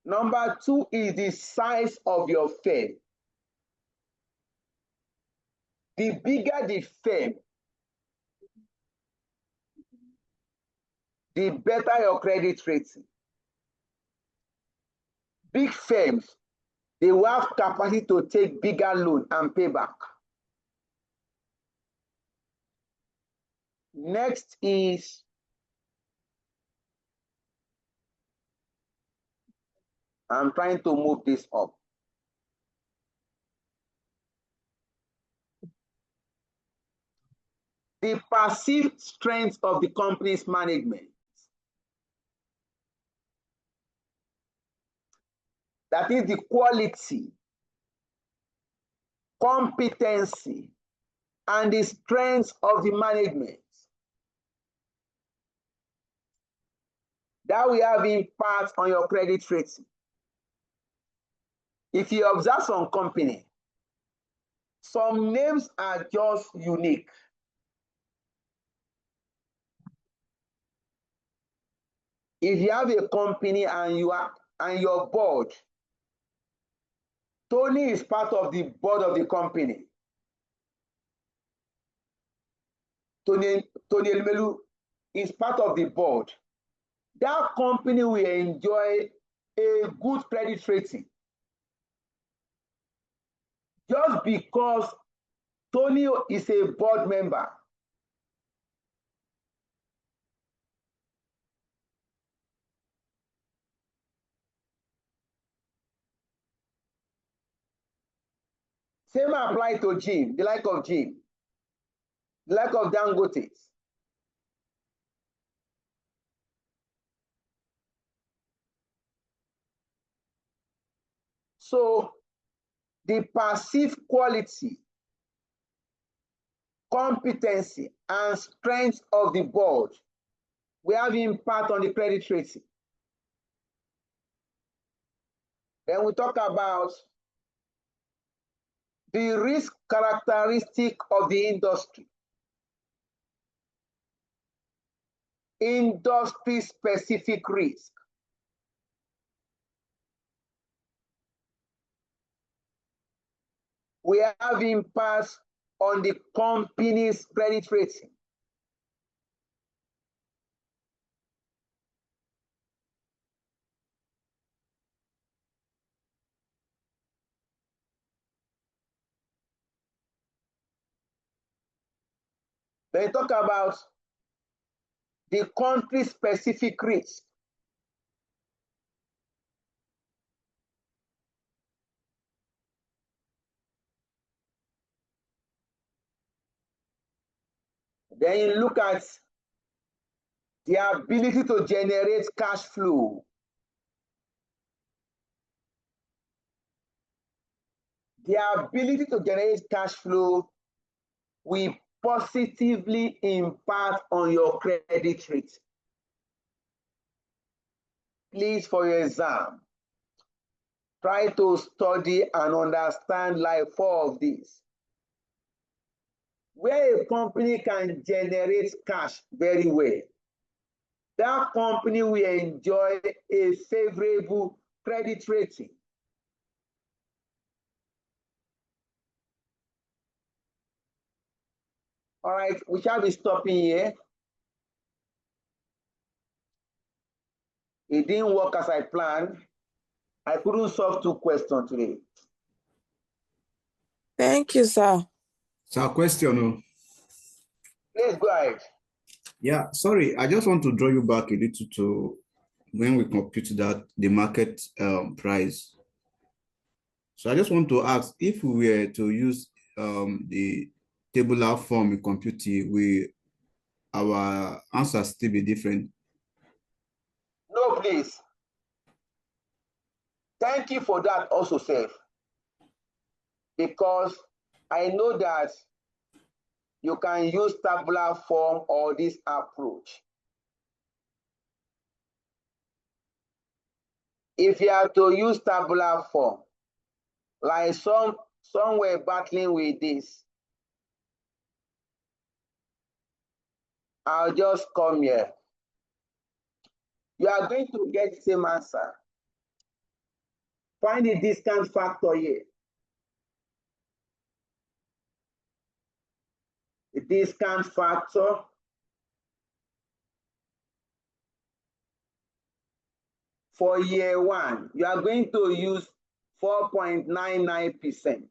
Number two is the size of your firm. The bigger the firm, the better your credit rating. Big firms, they will have capacity to take bigger loan and pay back. Next is I'm trying to move this up. The perceived strength of the company's management. That is the quality, competency, and the strength of the management. That will have impact on your credit rating. If you observe some company, some names are just unique. If you have a company and your board, Tony is part of the board of the company. Tony Elmelu is part of the board. That company will enjoy a good credit rating just because Tony is a board member. Same apply to Jim, the like of Jim, the like of Dangote. So the perceived quality, competency, and strength of the board will have impact on the credit rating. Then we talk about the risk characteristic of the industry. Industry-specific risk. We have impact on the company's credit rating. When you talk about the country-specific risk, then you look at the ability to generate cash flow. The ability to generate cash flow will positively impact on your credit rate. Please, for your exam, try to study and understand like 4 of these. Where a company can generate cash very well, that company will enjoy a favorable credit rating. All right, we shall be stopping here. It didn't work as I planned. I couldn't solve 2 questions today. Thank you, sir. So, question. Please go ahead. Yeah, sorry, I just want to draw you back a little to when we compute that the market price. So I just want to ask, if we were to use the tabular form in computing, our answer still be different? No, please. Thank you for that also, Seth. Because I know that you can use tabular form or this approach. If you have to use tabular form, like some were battling with this, I'll just come here. You are going to get the same answer. Find the discount factor here. The discount factor for year 1, you are going to use 4.99%.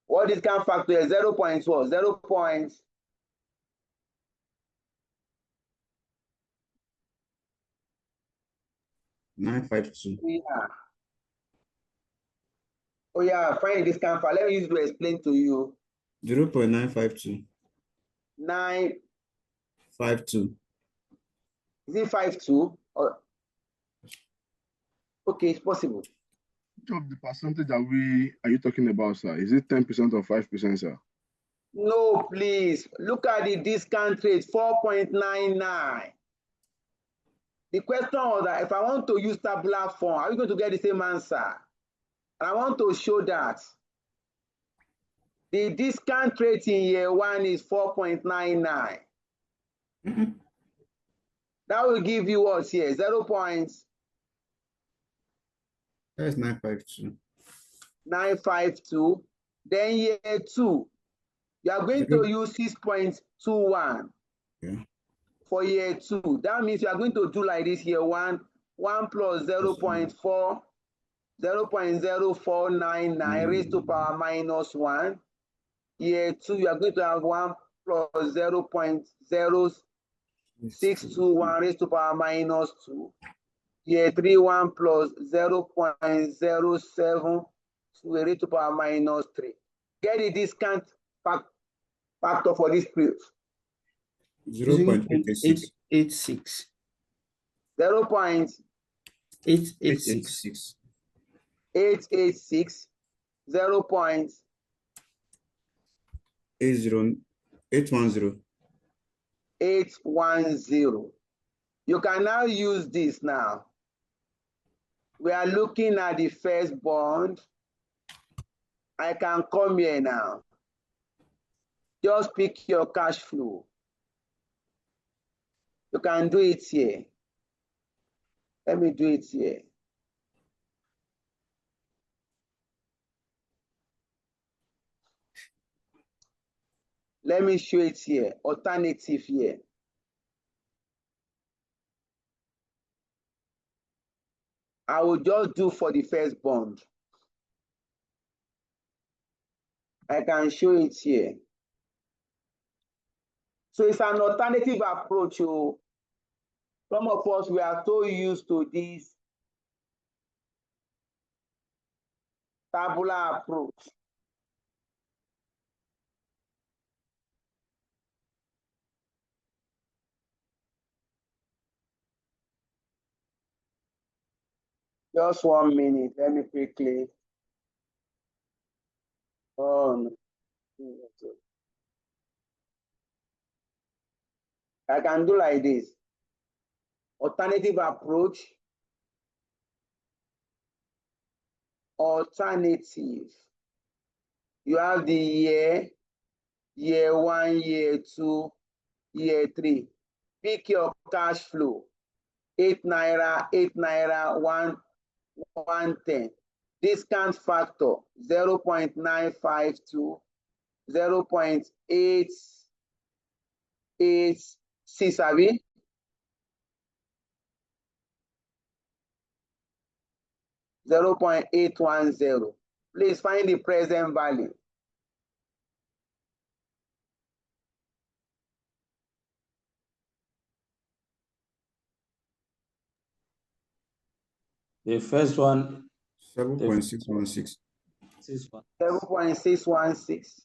What discount factor is 0.4? 952. Yeah. Oh yeah, find the discount factor. Let me use it to explain to you. 0.952. 952. Is it 52? Or okay, it's possible. Which of the percentage are you talking about, sir? Is it 10% or 5%, sir? No, please. Look at the discount rate, 4.99. The question was that if I want to use tabular form, are we going to get the same answer? And I want to show that the discount rate in year 1 is 4.99. That will give you what here? 0. That's 952. 952. Then year 2, you are going to use 6.21. Yeah. For year 2. That means you are going to do like this year 1 plus 0.4, 0.0499 raised to power minus 1. Year 2, you are going to have 1 plus 0.0621 raised to power minus 2. Year 3, 1 plus 0.07 raised to power minus 3. Get the discount factor for this period. 0.886. 0.886. 886. 810. You can now use this now. We are looking at the first bond. I can come here now. Just pick your cash flow. You can do it here. Let me do it here. Let me show it here. Alternative here. I will just do for the first bond. I can show it here. So it's an alternative approach. Oh. Some of us, we are so used to this tabular approach. Just 1 minute. Let me quickly. Oh, no. I can do like this. Alternative approach. Alternative. You have the year 1, year 2, year 3. Pick your cash flow. 8 naira, 110. Discount factor 0.952, 0.886, abi? $0.810. Please find the present value. The first one, 7.616. 7.616.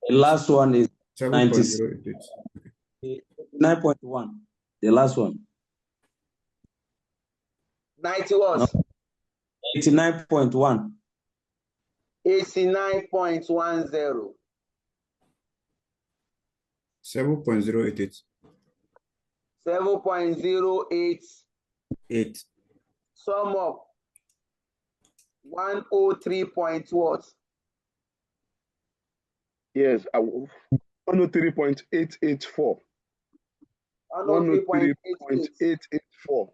The last one is 7.088. 9.1. The last one. 90 what? No. 89.1. 89.10. 7.088. 7.08. Sum up. 103 point what? Yes, 103.884. 103.884.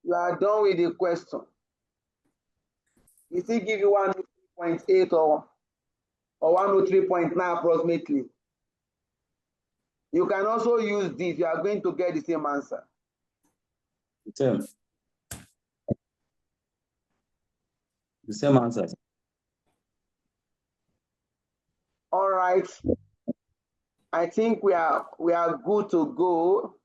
You are done with the question. Is he give you 103.8 or 103.9 approximately? You can also use this. You are going to get the same answer. The same answer. All right. I think we are good to go.